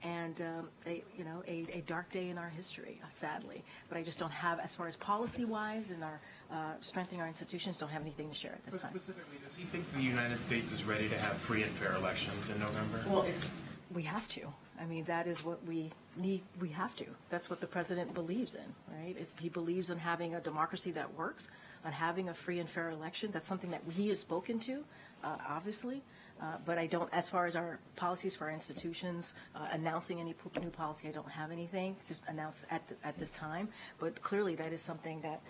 and a dark day in our history, sadly. But I just don't have, as far as policy-wise and our strengthening our institutions, don't have anything to share at this time. But specifically, does he think the United States is ready to have free and fair elections in November? Well, we have to. I mean, that is what we need. We have to. That's what the president believes in, right? He believes in having a democracy that works, on having a free and fair election. That's something that he has spoken to, obviously. But I don't, as far as our policies for our institutions, announcing any new policy, I don't have anything just announced at this time. But clearly, that is something that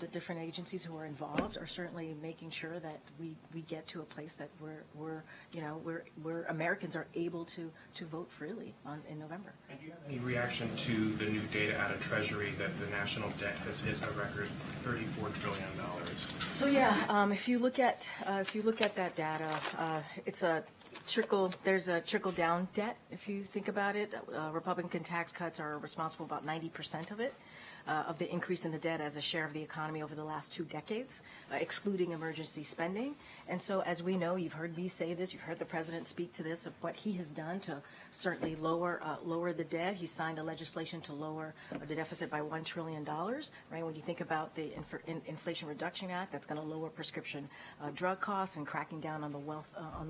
the different agencies who are involved are certainly making sure that we get to a place that where Americans are able to vote freely in November. And do you have any reaction to the new data out of Treasury that the national debt has hit a record $34 trillion? So if you look at that data, it's a trickle. There's a trickle down debt. If you think about it, Republican tax cuts are responsible about 90% of it. Of the increase in the debt as a share of the economy over the last 2 decades, excluding emergency spending. And so, as we know, you've heard me say this, you've heard the president speak to this, of what he has done to certainly lower the debt. He signed a legislation to lower the deficit by $1 trillion, right? When you think about the Inflation Reduction Act, that's going to lower prescription drug costs and cracking down on the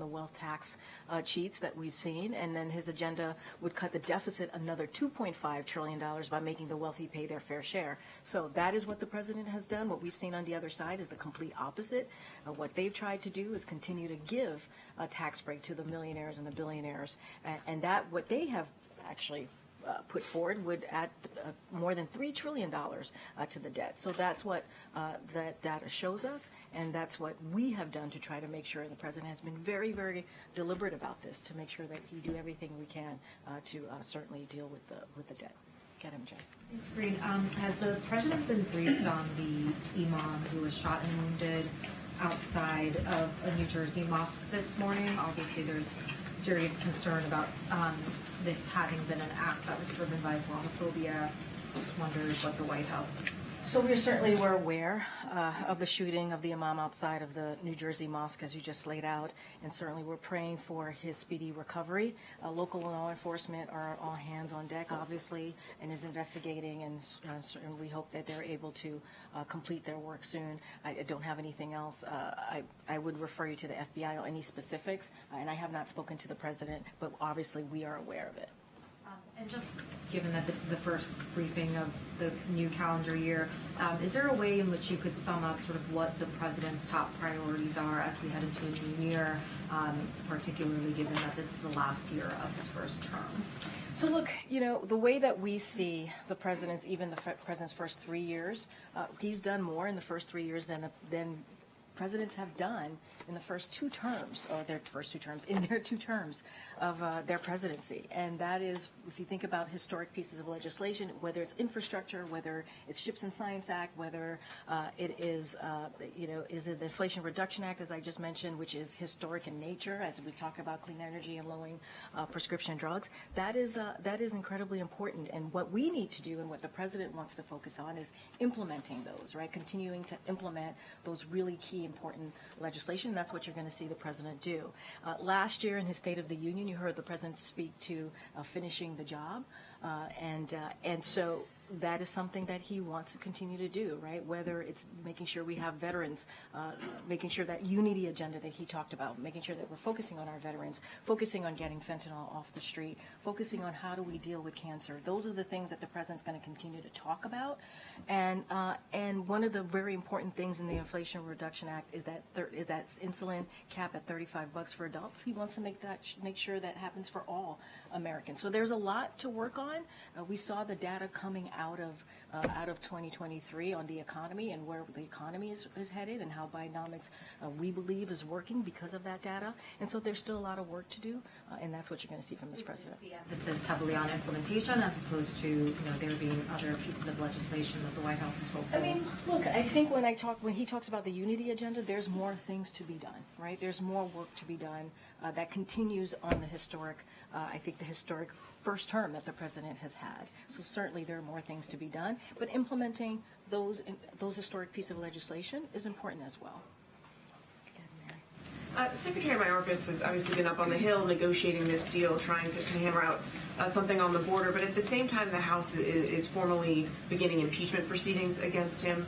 wealth tax cheats that we've seen. And then his agenda would cut the deficit another $2.5 trillion by making the wealthy pay their fair share. So that is what the president has done. What we've seen on the other side is the complete opposite. What they've tried to do is continue to give a tax break to the millionaires and the billionaires, and that what they have actually put forward would add more than $3 trillion to the debt. So that's what that data shows us, and that's what we have done to try to make sure. The president has been very, very deliberate about this to make sure that we do everything we can to certainly deal with the debt. Get him, Jay. Thanks, Karine. Has the president been briefed on the imam who was shot and wounded outside of a New Jersey mosque this morning? Obviously, there's serious concern about this having been an act that was driven by Islamophobia. I just wondered what the White House... So we certainly were aware of the shooting of the imam outside of the New Jersey mosque, as you just laid out, and certainly we're praying for his speedy recovery. Local law enforcement are all hands on deck, obviously, and is investigating, and we hope that they're able to complete their work soon. I don't have anything else. I would refer you to the FBI on any specifics, and I have not spoken to the president, but obviously we are aware of it. And just given that this is the first briefing of the new calendar year, is there a way in which you could sum up sort of what the president's top priorities are as we head into a new year, particularly given that this is the last year of his first term? So look, the way that we see the president's, even the president's first 3 years, he's done more in the first 3 years than presidents have done in the first 2 terms, or their first 2 terms, in their 2 terms of their presidency. And that is, if you think about historic pieces of legislation, whether it's infrastructure, whether it's Ships and Science Act, whether it is, is it the Inflation Reduction Act, as I just mentioned, which is historic in nature, as we talk about clean energy and lowering prescription drugs, that is incredibly important. And what we need to do, and what the president wants to focus on, is implementing those, right? Continuing to implement those really key, important legislation. That's what you're going to see the president do. Last year in his State of the Union, you heard the president speak to finishing the job, and so that is something that he wants to continue to do, right? Whether it's making sure we have veterans, making sure that unity agenda that he talked about, making sure that we're focusing on our veterans, focusing on getting fentanyl off the street, focusing on how do we deal with cancer. Those are the things that the president's going to continue to talk about. And one of the very important things in the Inflation Reduction Act is that insulin cap at $35 for adults. He wants to make sure that happens for all Americans. So there's a lot to work on. We saw the data coming out of 2023 on the economy and where the economy is headed and how Bidenomics we believe is working because of that data. And so there's still a lot of work to do, and that's what you're going to see from this president. The emphasis heavily on implementation as opposed to there being other pieces of legislation that the White House is hopeful. I mean, look, I think when he talks about the unity agenda, there's more things to be done, right? There's more work to be done that continues on the historic, I think the historic first term that the president has had. So certainly there are more things to be done, but implementing those historic pieces of legislation is important as well. Secretary Mayorkas has obviously been up on the Hill negotiating this deal, trying to hammer out something on the border, but at the same time the House is formally beginning impeachment proceedings against him.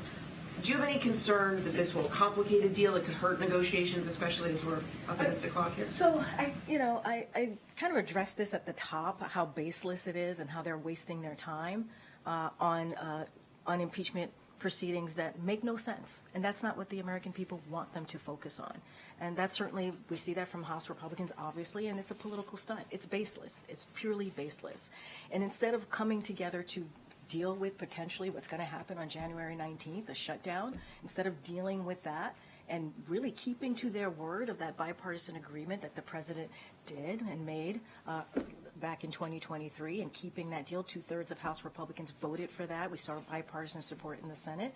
Do you have any concern that this will complicate a deal? It could hurt negotiations, especially as we're up against the clock here? So I kind of addressed this at the top, how baseless it is and how they're wasting their time on impeachment proceedings that make no sense. And that's not what the American people want them to focus on. And that's certainly, we see that from House Republicans, obviously, and it's a political stunt. It's baseless. It's purely baseless. And instead of coming together to deal with potentially what's going to happen on January 19th, a shutdown, instead of dealing with that and really keeping to their word of that bipartisan agreement that the president did and made back in 2023 and keeping that deal, 2/3 of House Republicans voted for that. We saw bipartisan support in the Senate.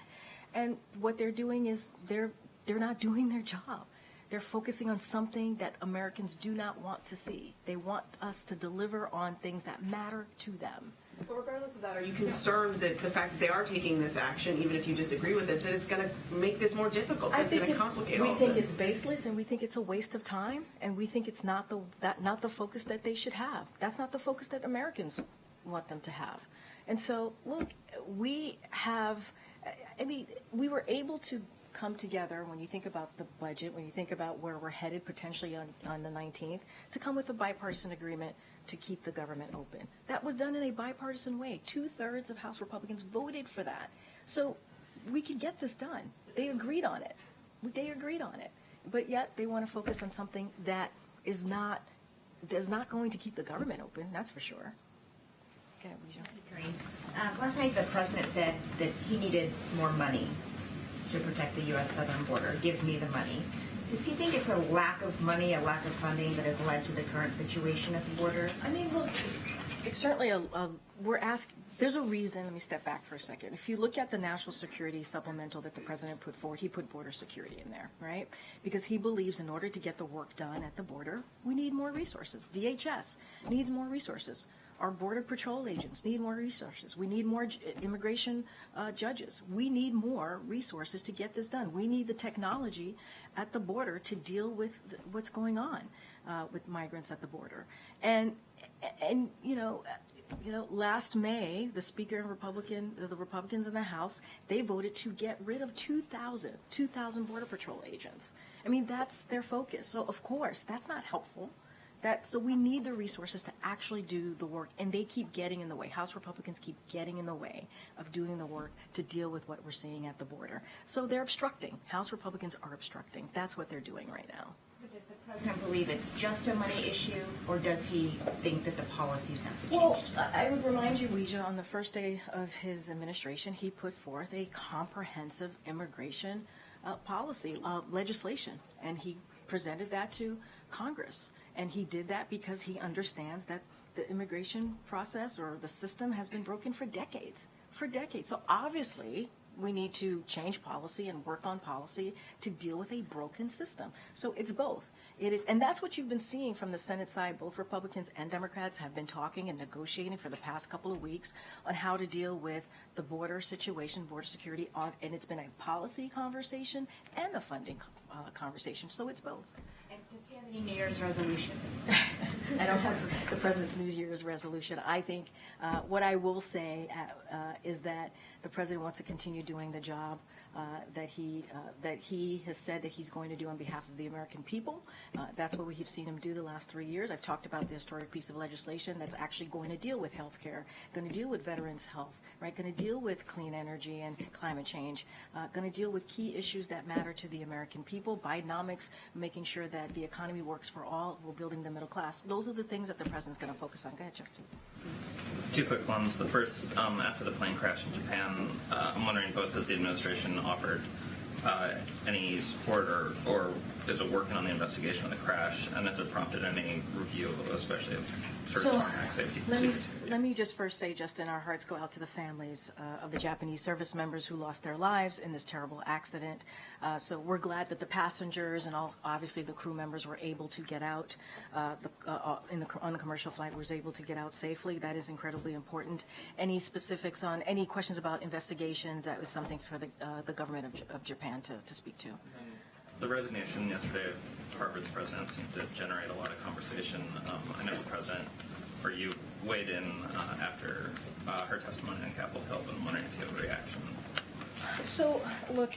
And what they're doing is they're not doing their job. They're focusing on something that Americans do not want to see. They want us to deliver on things that matter to them. But regardless of that, are you concerned that the fact that they are taking this action, even if you disagree with it, that it's going to make this more difficult, that it's going to complicate all of this? We think it's baseless, and we think it's a waste of time, and we think it's not the focus that they should have. That's not the focus that Americans want them to have. And so, look, we were able to come together when you think about the budget, when you think about where we're headed potentially on the 19th, to come with a bipartisan agreement to keep the government open. That was done in a bipartisan way. 2/3 of House Republicans voted for that. So we could get this done. They agreed on it. But yet they want to focus on something that is not going to keep the government open, that's for sure. Okay, Karine. Last night the president said that he needed more money to protect the U.S. southern border. Give me the money. Does he think it's a lack of money, a lack of funding that has led to the current situation at the border? I mean, look, it's certainly there's a reason. Let me step back for a second. If you look at the national security supplemental that the president put forward, he put border security in there, right? Because he believes in order to get the work done at the border, we need more resources. DHS needs more resources. Our Border Patrol agents need more resources. We need more immigration judges. We need more resources to get this done. We need the technology at the border to deal with what's going on with migrants at the border. And last May, the Speaker and the Republicans in the House, they voted to get rid of 2,000 Border Patrol agents. I mean, that's their focus. So, of course, that's not helpful. So we need the resources to actually do the work, and they keep getting in the way. House Republicans keep getting in the way of doing the work to deal with what we're seeing at the border. So they're obstructing. House Republicans are obstructing. That's what they're doing right now. But does the president believe it's just a money issue, or does he think that the policies have to change? Well, I would remind you, Ouija, on the first day of his administration, he put forth a comprehensive immigration policy legislation, and he presented that to Congress. And he did that because he understands that the immigration process or the system has been broken for decades. So obviously, we need to change policy and work on policy to deal with a broken system. So it's both. And that's what you've been seeing from the Senate side. Both Republicans and Democrats have been talking and negotiating for the past couple of weeks on how to deal with the border situation, border security, and it's been a policy conversation and a funding conversation. So it's both. And Does he have any New Year's resolutions? I don't have the president's New Year's resolution. I think what I will say is that the president wants to continue doing the job that he has said that he's going to do on behalf of the American people. That's what we've seen him do the last 3 years. I've talked about the historic piece of legislation that's actually going to deal with health care, going to deal with veterans' health, right? Going to deal with clean energy and climate change, going to deal with key issues that matter to the American people, Bidenomics, making sure that the economy works for all, we're building the middle class. Those are the things that the president's going to focus on. Go ahead, Justin. Two quick ones. The first, after the plane crash in Japan, I'm wondering both has the administration offered any support or is it working on the investigation of the crash, and has it prompted any review, especially of sort of tarmac safety? Let me just first say, Justin, our hearts go out to the families of the Japanese service members who lost their lives in this terrible accident. So we're glad that the passengers and obviously the crew members were able to get out on the commercial flight, was able to get out safely. That is incredibly important. Any specifics on any questions about investigations, that was something for the government of Japan to speak to. The resignation yesterday of Harvard's president seemed to generate a lot of conversation. I know the president, or you, weighed in after her testimony on Capitol Hill, but I'm wondering if you have a reaction. So, look,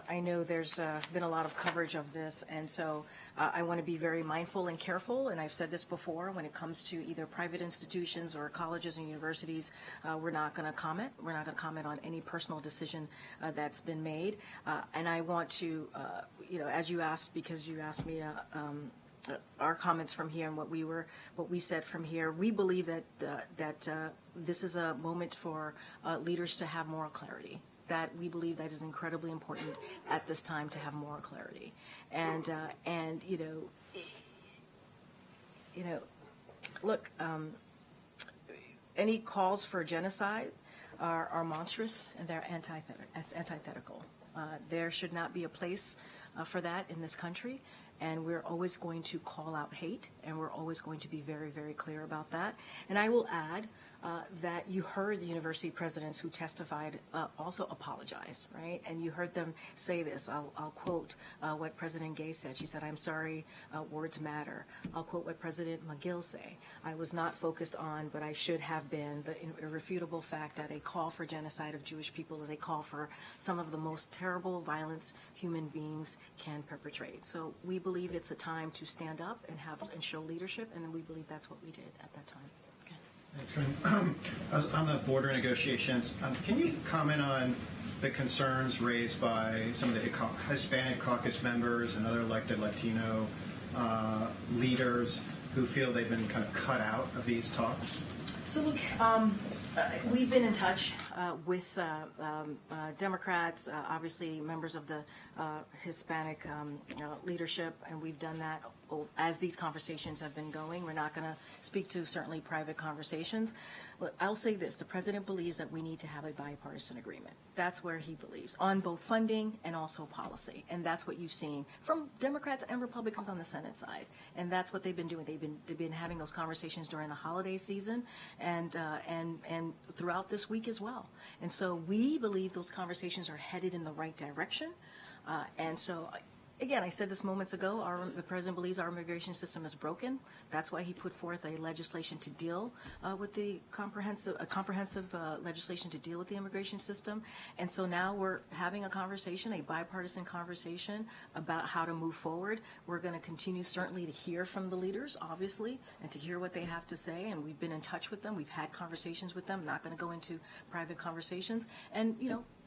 I know there's been a lot of coverage of this, and so I want to be very mindful and careful, and I've said this before, when it comes to either private institutions or colleges and universities, we're not going to comment. We're not going to comment on any personal decision that's been made. And I want to, as you asked, because you asked me our comments from here and what we said from here, we believe that this is a moment for leaders to have moral clarity. That we believe that is incredibly important at this time to have moral clarity, and look, any calls for genocide are monstrous and they're antithetical. There should not be a place for that in this country. And we're always going to call out hate, and we're always going to be very, very clear about that. And I will add that you heard the university presidents who testified also apologize, right? And you heard them say this. I'll quote what President Gay said. She said, "I'm sorry, words matter." I'll quote what President McGill say. "I was not focused on, but I should have been, the irrefutable fact that a call for genocide of Jewish people is a call for some of the most terrible violence human beings can perpetrate." So we believe it's a time to stand up and show leadership, and we believe that's what we did at that time. Okay. Thanks, Karine. On the border negotiations, can you comment on the concerns raised by some of the Hispanic caucus members and other elected Latino leaders who feel they've been kind of cut out of these talks? So look, we've been in touch with Democrats, obviously members of the Hispanic leadership, and we've done that as these conversations have been going. We're not going to speak to certainly private conversations. But I'll say this, the president believes that we need to have a bipartisan agreement. That's where he believes, on both funding and also policy. And that's what you've seen from Democrats and Republicans on the Senate side. And that's what they've been doing. They've been having those conversations during the holiday season and throughout this week as well. And so we believe those conversations are headed in the right direction. And so, again, I said this moments ago, the president believes our immigration system is broken. That's why he put forth a legislation to deal with the comprehensive legislation to deal with the immigration system. And so now we're having a conversation, a bipartisan conversation about how to move forward. We're going to continue certainly to hear from the leaders, obviously, and to hear what they have to say. And we've been in touch with them. We've had conversations with them. I'm not going to go into private conversations. And,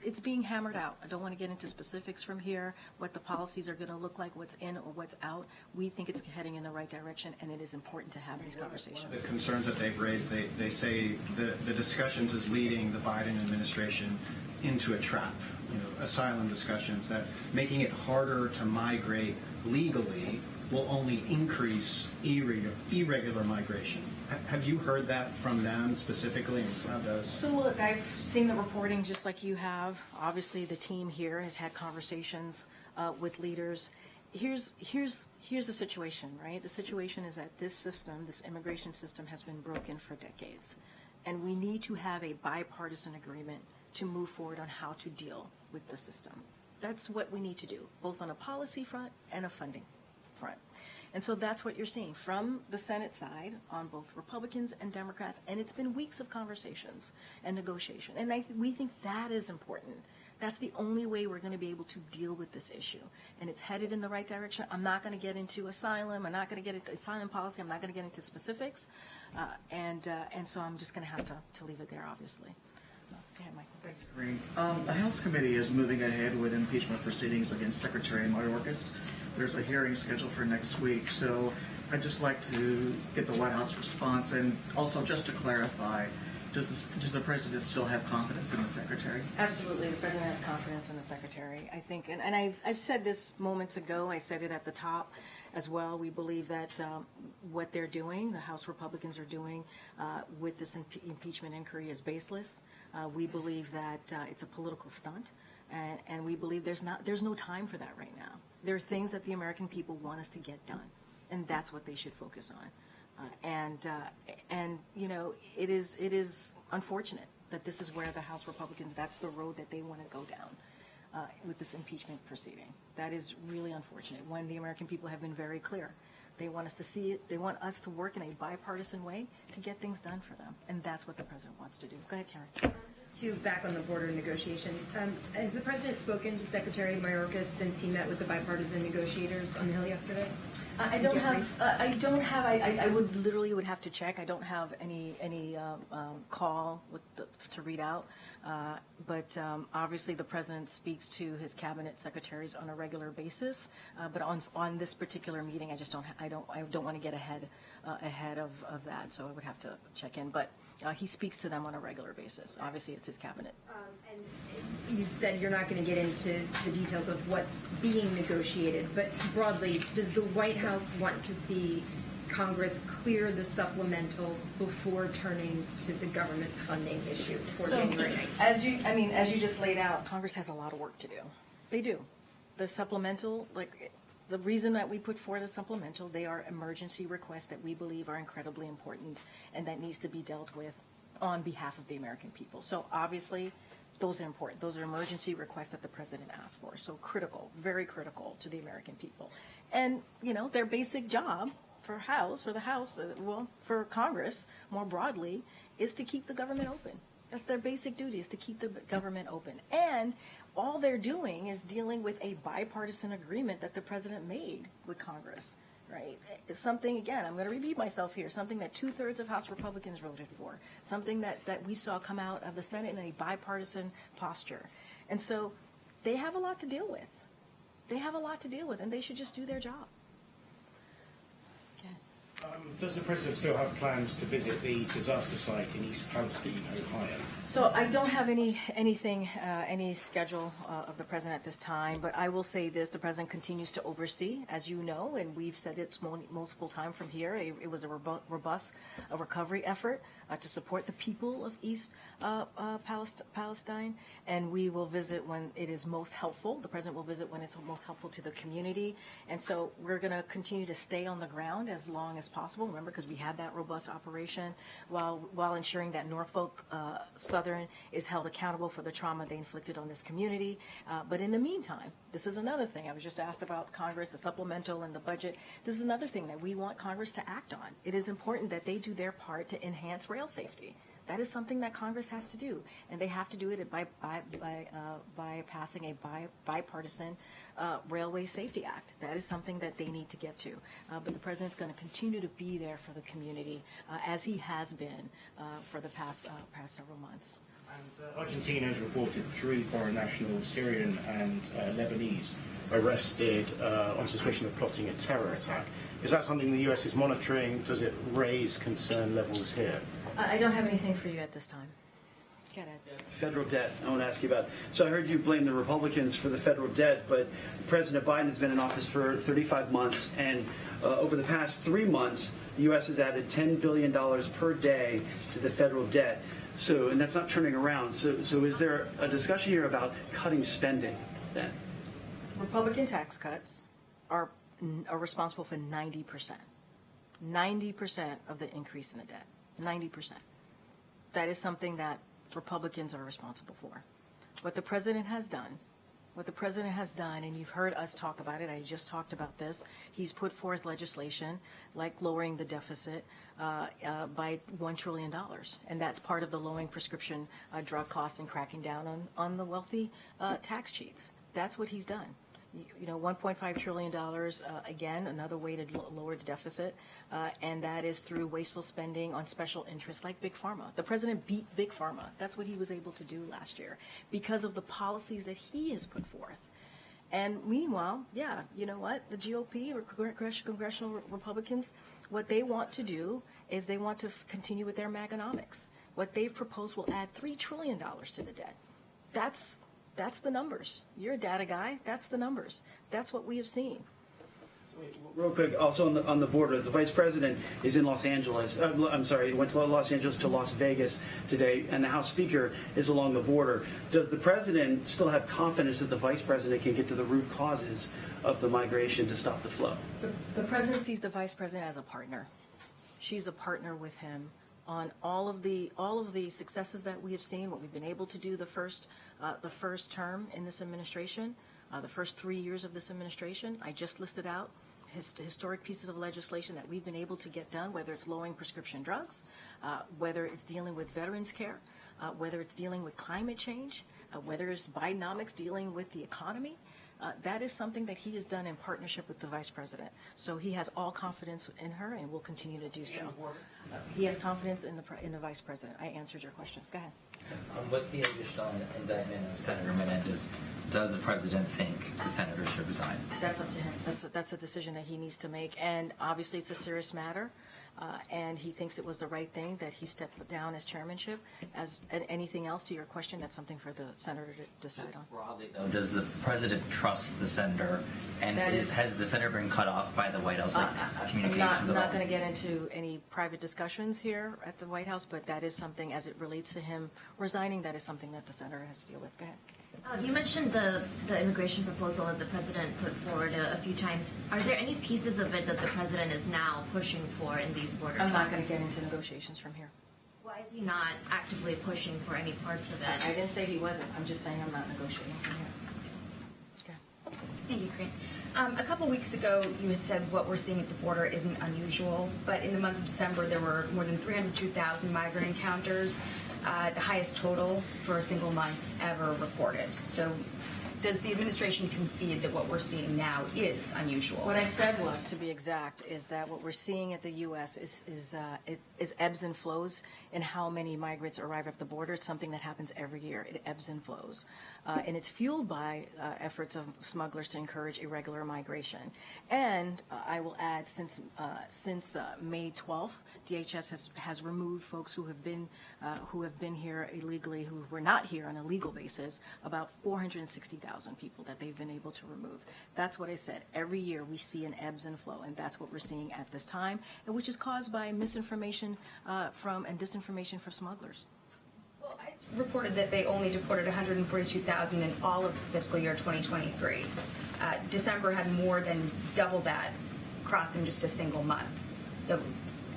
it's being hammered out. I don't want to get into specifics from here, what the policies are going to look like, what's in or what's out. We think it's heading in the right direction, and it is important to have these conversations. One of the concerns that they've raised, they say the discussions is leading the Biden administration into a trap, asylum discussions, that making it harder to migrate legally will only increase irregular migration. Have you heard that from them specifically? And how does? So look, I've seen the reporting just like you have. Obviously, the team here has had conversations with leaders. Here's the situation, right? The situation is that this immigration system has been broken for decades. And we need to have a bipartisan agreement to move forward on how to deal with the system. That's what we need to do, both on a policy front and a funding front. And so that's what you're seeing from the Senate side on both Republicans and Democrats. And it's been weeks of conversations and negotiation. And we think that is important. That's the only way we're going to be able to deal with this issue. And it's headed in the right direction. I'm not going to get into asylum. I'm not going to get into asylum policy. I'm not going to get into specifics. And so I'm just going to have to leave it there, obviously. Go ahead, Michael. Thanks, Karine. The House committee is moving ahead with impeachment proceedings against Secretary Mayorkas. There's a hearing scheduled for next week. So I'd just like to get the White House response. And also, just to clarify, does the president still have confidence in the secretary? Absolutely, the president has confidence in the secretary. I think, and I've said this moments ago. I said it at the top as well. We believe that what they're doing, the House Republicans are doing with this impeachment inquiry, is baseless. We believe that it's a political stunt, and we believe there's no time for that right now. There are things that the American people want us to get done, and that's what they should focus on. And you know, it is unfortunate that this is where the House Republicans, that's the road that they want to go down with this impeachment proceeding. That is really unfortunate when the American people have been very clear. They want us to see it. They want us to work in a bipartisan way to get things done for them. And that's what the president wants to do. Go ahead, Karen. Back on the border negotiations. Has the president spoken to Secretary Mayorkas since he met with the bipartisan negotiators on the Hill yesterday? I would literally have to check. I don't have any call to read out. But obviously the president speaks to his cabinet secretaries on a regular basis. But on this particular meeting, I don't want to get ahead of that. So I would have to check in. But he speaks to them on a regular basis. Obviously, it's his cabinet. And you've said you're not going to get into the details of what's being negotiated, but broadly, does the White House want to see Congress clear the supplemental before turning to the government funding issue for January 19th? As you just laid out, Congress has a lot of work to do. They do. The supplemental, the reason that we put forward a supplemental, they are emergency requests that we believe are incredibly important and that needs to be dealt with on behalf of the American people. So obviously, those are important. Those are emergency requests that the president asked for. So critical, very critical to the American people. And, you know, their basic job for for Congress more broadly, is to keep the government open. That's their basic duty, is to keep the government open. And all they're doing is dealing with a bipartisan agreement that the president made with Congress, right? It's something, again, I'm going to repeat myself here, something that 2/3 of House Republicans voted for, something that we saw come out of the Senate in a bipartisan posture. And so they have a lot to deal with. They have a lot to deal with, and they should just do their job. Does the president still have plans to visit the disaster site in East Palestine, Ohio? So I don't have any schedule of the president at this time, but I will say this: the president continues to oversee, as you know, and we've said it multiple times from here. It was a robust recovery effort to support the people of East Palestine, and we will visit when it is most helpful. The president will visit when it's most helpful to the community, and so we're going to continue to stay on the ground as long as possible. Remember, because we had that robust operation while ensuring that Norfolk Southern is held accountable for the trauma they inflicted on this community. But in the meantime, this is another thing. I was just asked about Congress, the supplemental and the budget. This is another thing that we want Congress to act on. It is important that they do their part to enhance rail safety. That is something that Congress has to do, and they have to do it by passing a bipartisan Railway Safety Act. That is something that they need to get to. But the president's going to continue to be there for the community, as he has been for the past several months. And Argentina has reported 3 foreign nationals, Syrian and Lebanese, arrested on suspicion of plotting a terror attack. Is that something the US is monitoring? Does it raise concern levels here? I don't have anything for you at this time. Get it. Federal debt, I want to ask you about. So I heard you blame the Republicans for the federal debt, but President Biden has been in office for 35 months, and over the past 3 months, the U.S. has added $10 billion per day to the federal debt. So, and that's not turning around. So is there a discussion here about cutting spending then? Republican tax cuts are responsible for 90%. 90% of the increase in the debt. 90%. That is something that Republicans are responsible for. What the president has done What the president has done, and you've heard us talk about it, I just talked about this, he's put forth legislation like lowering the deficit by $1 trillion. And that's part of the lowering prescription drug costs and cracking down on the wealthy tax cheats. That's what he's done. You know, $1.5 trillion, again, another way to lower the deficit, and that is through wasteful spending on special interests like Big Pharma. The president beat Big Pharma. That's what he was able to do last year because of the policies that he has put forth. And meanwhile, yeah, you know what? The GOP, or congressional Republicans, what they want to do is they want to continue with their Maganomics. What they've proposed will add $3 trillion to the debt. That's the numbers. You're a data guy. That's the numbers. That's what we have seen. Real quick, also on the border, the vice president is in Los Angeles. I'm sorry, went to Los Angeles to Las Vegas today, and the House Speaker is along the border. Does the president still have confidence that the vice president can get to the root causes of the migration to stop the flow? The president sees the vice president as a partner. She's a partner with him on all of the successes that we have seen, what we've been able to do the first term in this administration, the first 3 years of this administration. I just listed out historic pieces of legislation that we've been able to get done, whether it's lowering prescription drugs, whether it's dealing with veterans care, whether it's dealing with climate change, whether it's Bidenomics dealing with the economy. That is something that he has done in partnership with the vice president. So he has all confidence in her and will continue to do so. He has confidence in the vice president. I answered your question. Go ahead. With the additional indictment of Senator Menendez, does the president think the senator should resign? That's up to him. That's a decision that he needs to make. And obviously it's a serious matter. And he thinks it was the right thing that he stepped down as chairmanship. As anything else to your question, that's something for the senator to decide on. Broadly, though, does the president trust the senator? And has the senator been cut off by the White House communications? I'm not going to get into any private discussions here at the White House, but that is something, as it relates to him resigning, that is something that the senator has to deal with. Go ahead. You mentioned the immigration proposal that the president put forward a few times. Are there any pieces of it that the president is now pushing for in these border talks? I'm not going to get into negotiations from here. Why is he not actively pushing for any parts of it? I didn't say he wasn't. I'm just saying I'm not negotiating from here. Okay. Thank you, Karine. A couple weeks ago, you had said what we're seeing at the border isn't unusual, but in the month of December, there were more than 302,000 migrant encounters, the highest total for a single month ever reported. So does the administration concede that what we're seeing now is unusual? What I said was, to be exact, is that what we're seeing at the U.S. is ebbs and flows in how many migrants arrive at the border. It's something that happens every year. It ebbs and flows. And it's fueled by efforts of smugglers to encourage irregular migration. And I will add, since May 12th, DHS has removed folks who have been here illegally, who were not here on a legal basis, about 460,000 people that they've been able to remove. That's what I said. Every year we see an ebbs and flow, and that's what we're seeing at this time, and which is caused by misinformation and disinformation from smugglers. Well, ICE reported that they only deported 142,000 in all of fiscal year 2023. December had more than double that cross in just a single month. So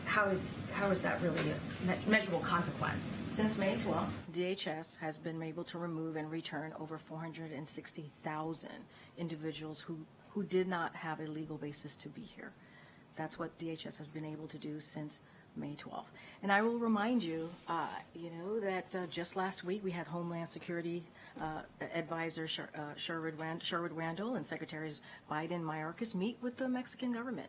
how is that really a measurable consequence? Since May 12th, DHS has been able to remove and return over 460,000 individuals who did not have a legal basis to be here. That's what DHS has been able to do since May 12th. And I will remind you, that just last week we had Homeland Security Advisor Sherwood Randall and Secretaries Biden and Mayorkas meet with the Mexican government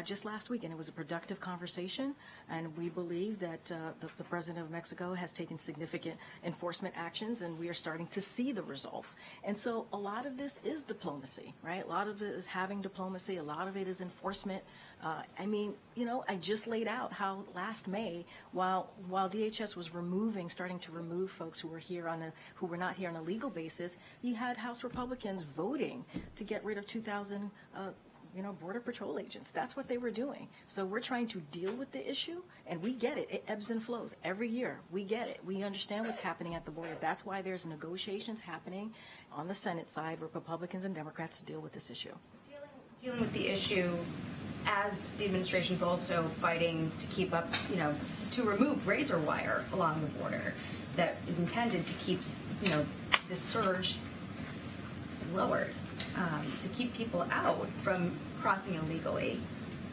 just last week, and it was a productive conversation. And we believe that the President of Mexico has taken significant enforcement actions, and we are starting to see the results. And so a lot of this is diplomacy, right? A lot of it is having diplomacy. A lot of it is enforcement. I just laid out how last May, while DHS was starting to remove folks who were not here on a legal basis, you had House Republicans voting to get rid of 2,000 Border Patrol agents. That's what they were doing. So we're trying to deal with the issue, and we get it. It ebbs and flows every year. We get it. We understand what's happening at the border. That's why there's negotiations happening on the Senate side with Republicans and Democrats to deal with this issue. Dealing with the issue as the administration's also fighting to keep up, to remove razor wire along the border that is intended to keep, this surge lowered to keep people out from crossing illegally.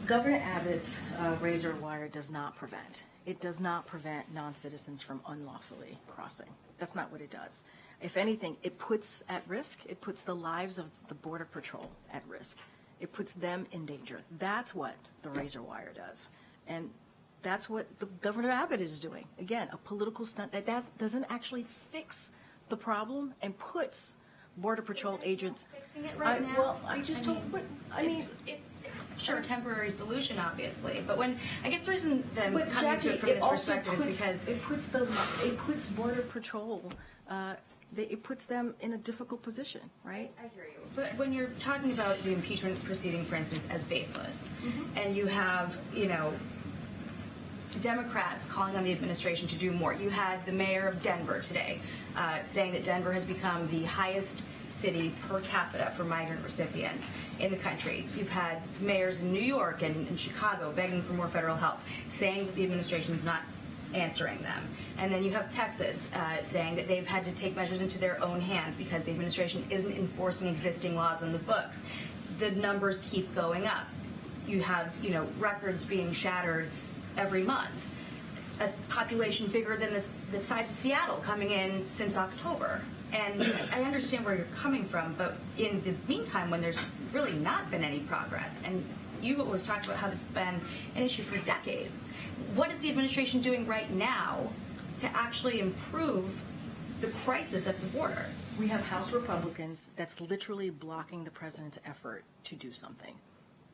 Governor Abbott's razor wire does not prevent. It does not prevent non-citizens from unlawfully crossing. That's not what it does. If anything, it puts at risk, it puts the lives of the Border Patrol at risk. It puts them in danger. That's what the razor wire does. And that's what the Governor Abbott is doing. Again, a political stunt that doesn't actually fix the problem and puts Border Patrol agents. Fixing it right now. Well, I just don't. But I mean, sure, a temporary solution, obviously. But when I guess the reason that I'm but coming Jackie, to it from it this also perspective is because it puts Border Patrol. It puts them in a difficult position, right? I hear you. But when you're talking about the impeachment proceeding, for instance, as baseless, and you have, Democrats calling on the administration to do more. You had the mayor of Denver today saying that Denver has become the highest city per capita for migrant recipients in the country. You've had mayors in New York and Chicago begging for more federal help, saying that the administration is not answering them. And then you have Texas saying that they've had to take measures into their own hands because the administration isn't enforcing existing laws on the books. The numbers keep going up. You have, records being shattered every month. A population bigger than the size of Seattle coming in since October. And I understand where you're coming from, but in the meantime, when there's really not been any progress, and you always talked about how this has been an issue for decades, what is the administration doing right now to actually improve the crisis at the border? We have House Republicans that's literally blocking the president's effort to do something.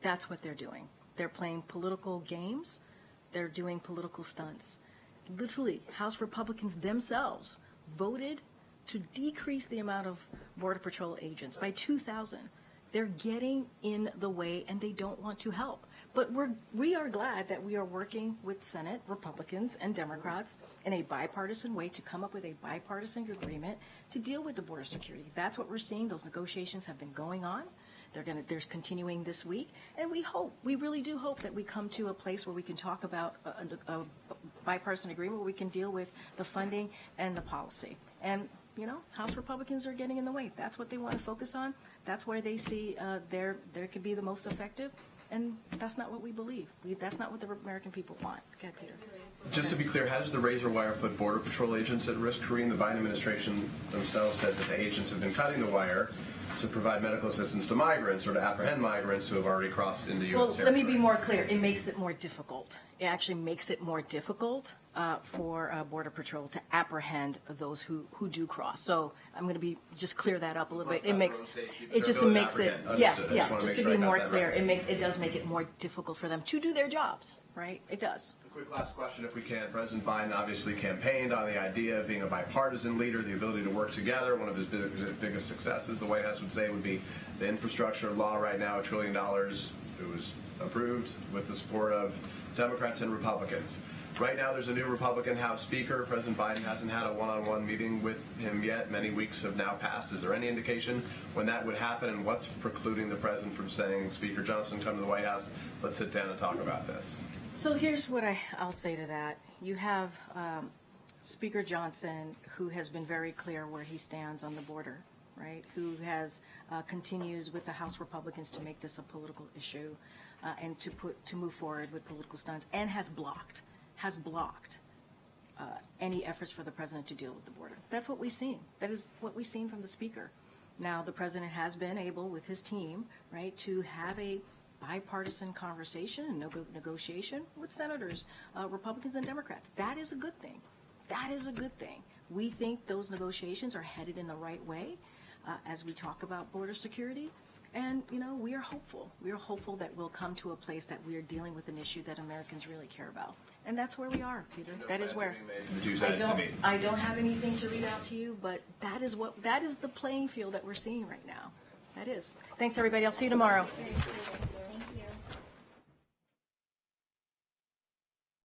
That's what they're doing. They're playing political games. They're doing political stunts. Literally, House Republicans themselves voted to decrease the amount of Border Patrol agents by 2,000. They're getting in the way, and they don't want to help. But we are glad that we are working with Senate Republicans and Democrats in a bipartisan way to come up with a bipartisan agreement to deal with the border security. That's what we're seeing. Those negotiations have been going on. They're continuing this week, and we really do hope that we come to a place where we can talk about a bipartisan agreement where we can deal with the funding and the policy. And House Republicans are getting in the way. That's what they want to focus on. That's where they see there could be the most effective, and that's not what we believe. That's not what the American people want. Go ahead, Peter. Just to be clear, how does the razor wire put Border Patrol agents at risk? Karine, the Biden administration themselves said that the agents have been cutting the wire to provide medical assistance to migrants or to apprehend migrants who have already crossed into U.S. territory. Let me be more clear. It makes it more difficult. It actually makes it more difficult for Border Patrol to apprehend those who do cross. So I'm going to just clear that up a little bit. Just to be more clear, it does make it more difficult for them to do their jobs, right? It does. A quick last question, if we can. President Biden obviously campaigned on the idea of being a bipartisan leader, the ability to work together. One of his biggest successes, the White House would say, would be the infrastructure law right now, $1 trillion. It was approved with the support of Democrats and Republicans. Right now, there's a new Republican House Speaker. President Biden hasn't had a one-on-one meeting with him yet. Many weeks have now passed. Is there any indication when that would happen, and what's precluding the president from saying, Speaker Johnson, come to the White House, let's sit down and talk about this? So here's what I'll say to that. You have Speaker Johnson, who has been very clear where he stands on the border, right? Who has continues with the House Republicans to make this a political issue and to move forward with political stunts, and has blocked any efforts for the president to deal with the border. That's what we've seen. That is what we've seen from the speaker. Now, the president has been able, with his team, right, to have a bipartisan conversation and negotiation with senators, Republicans and Democrats. That is a good thing. That is a good thing. We think those negotiations are headed in the right way as we talk about border security. And, we are hopeful. We are hopeful that we'll come to a place that we are dealing with an issue that Americans really care about. And that's where we are, Peter. That is where. I don't have anything to read out to you, but that is the playing field that we're seeing right now. That is. Thanks, everybody. I'll see you tomorrow.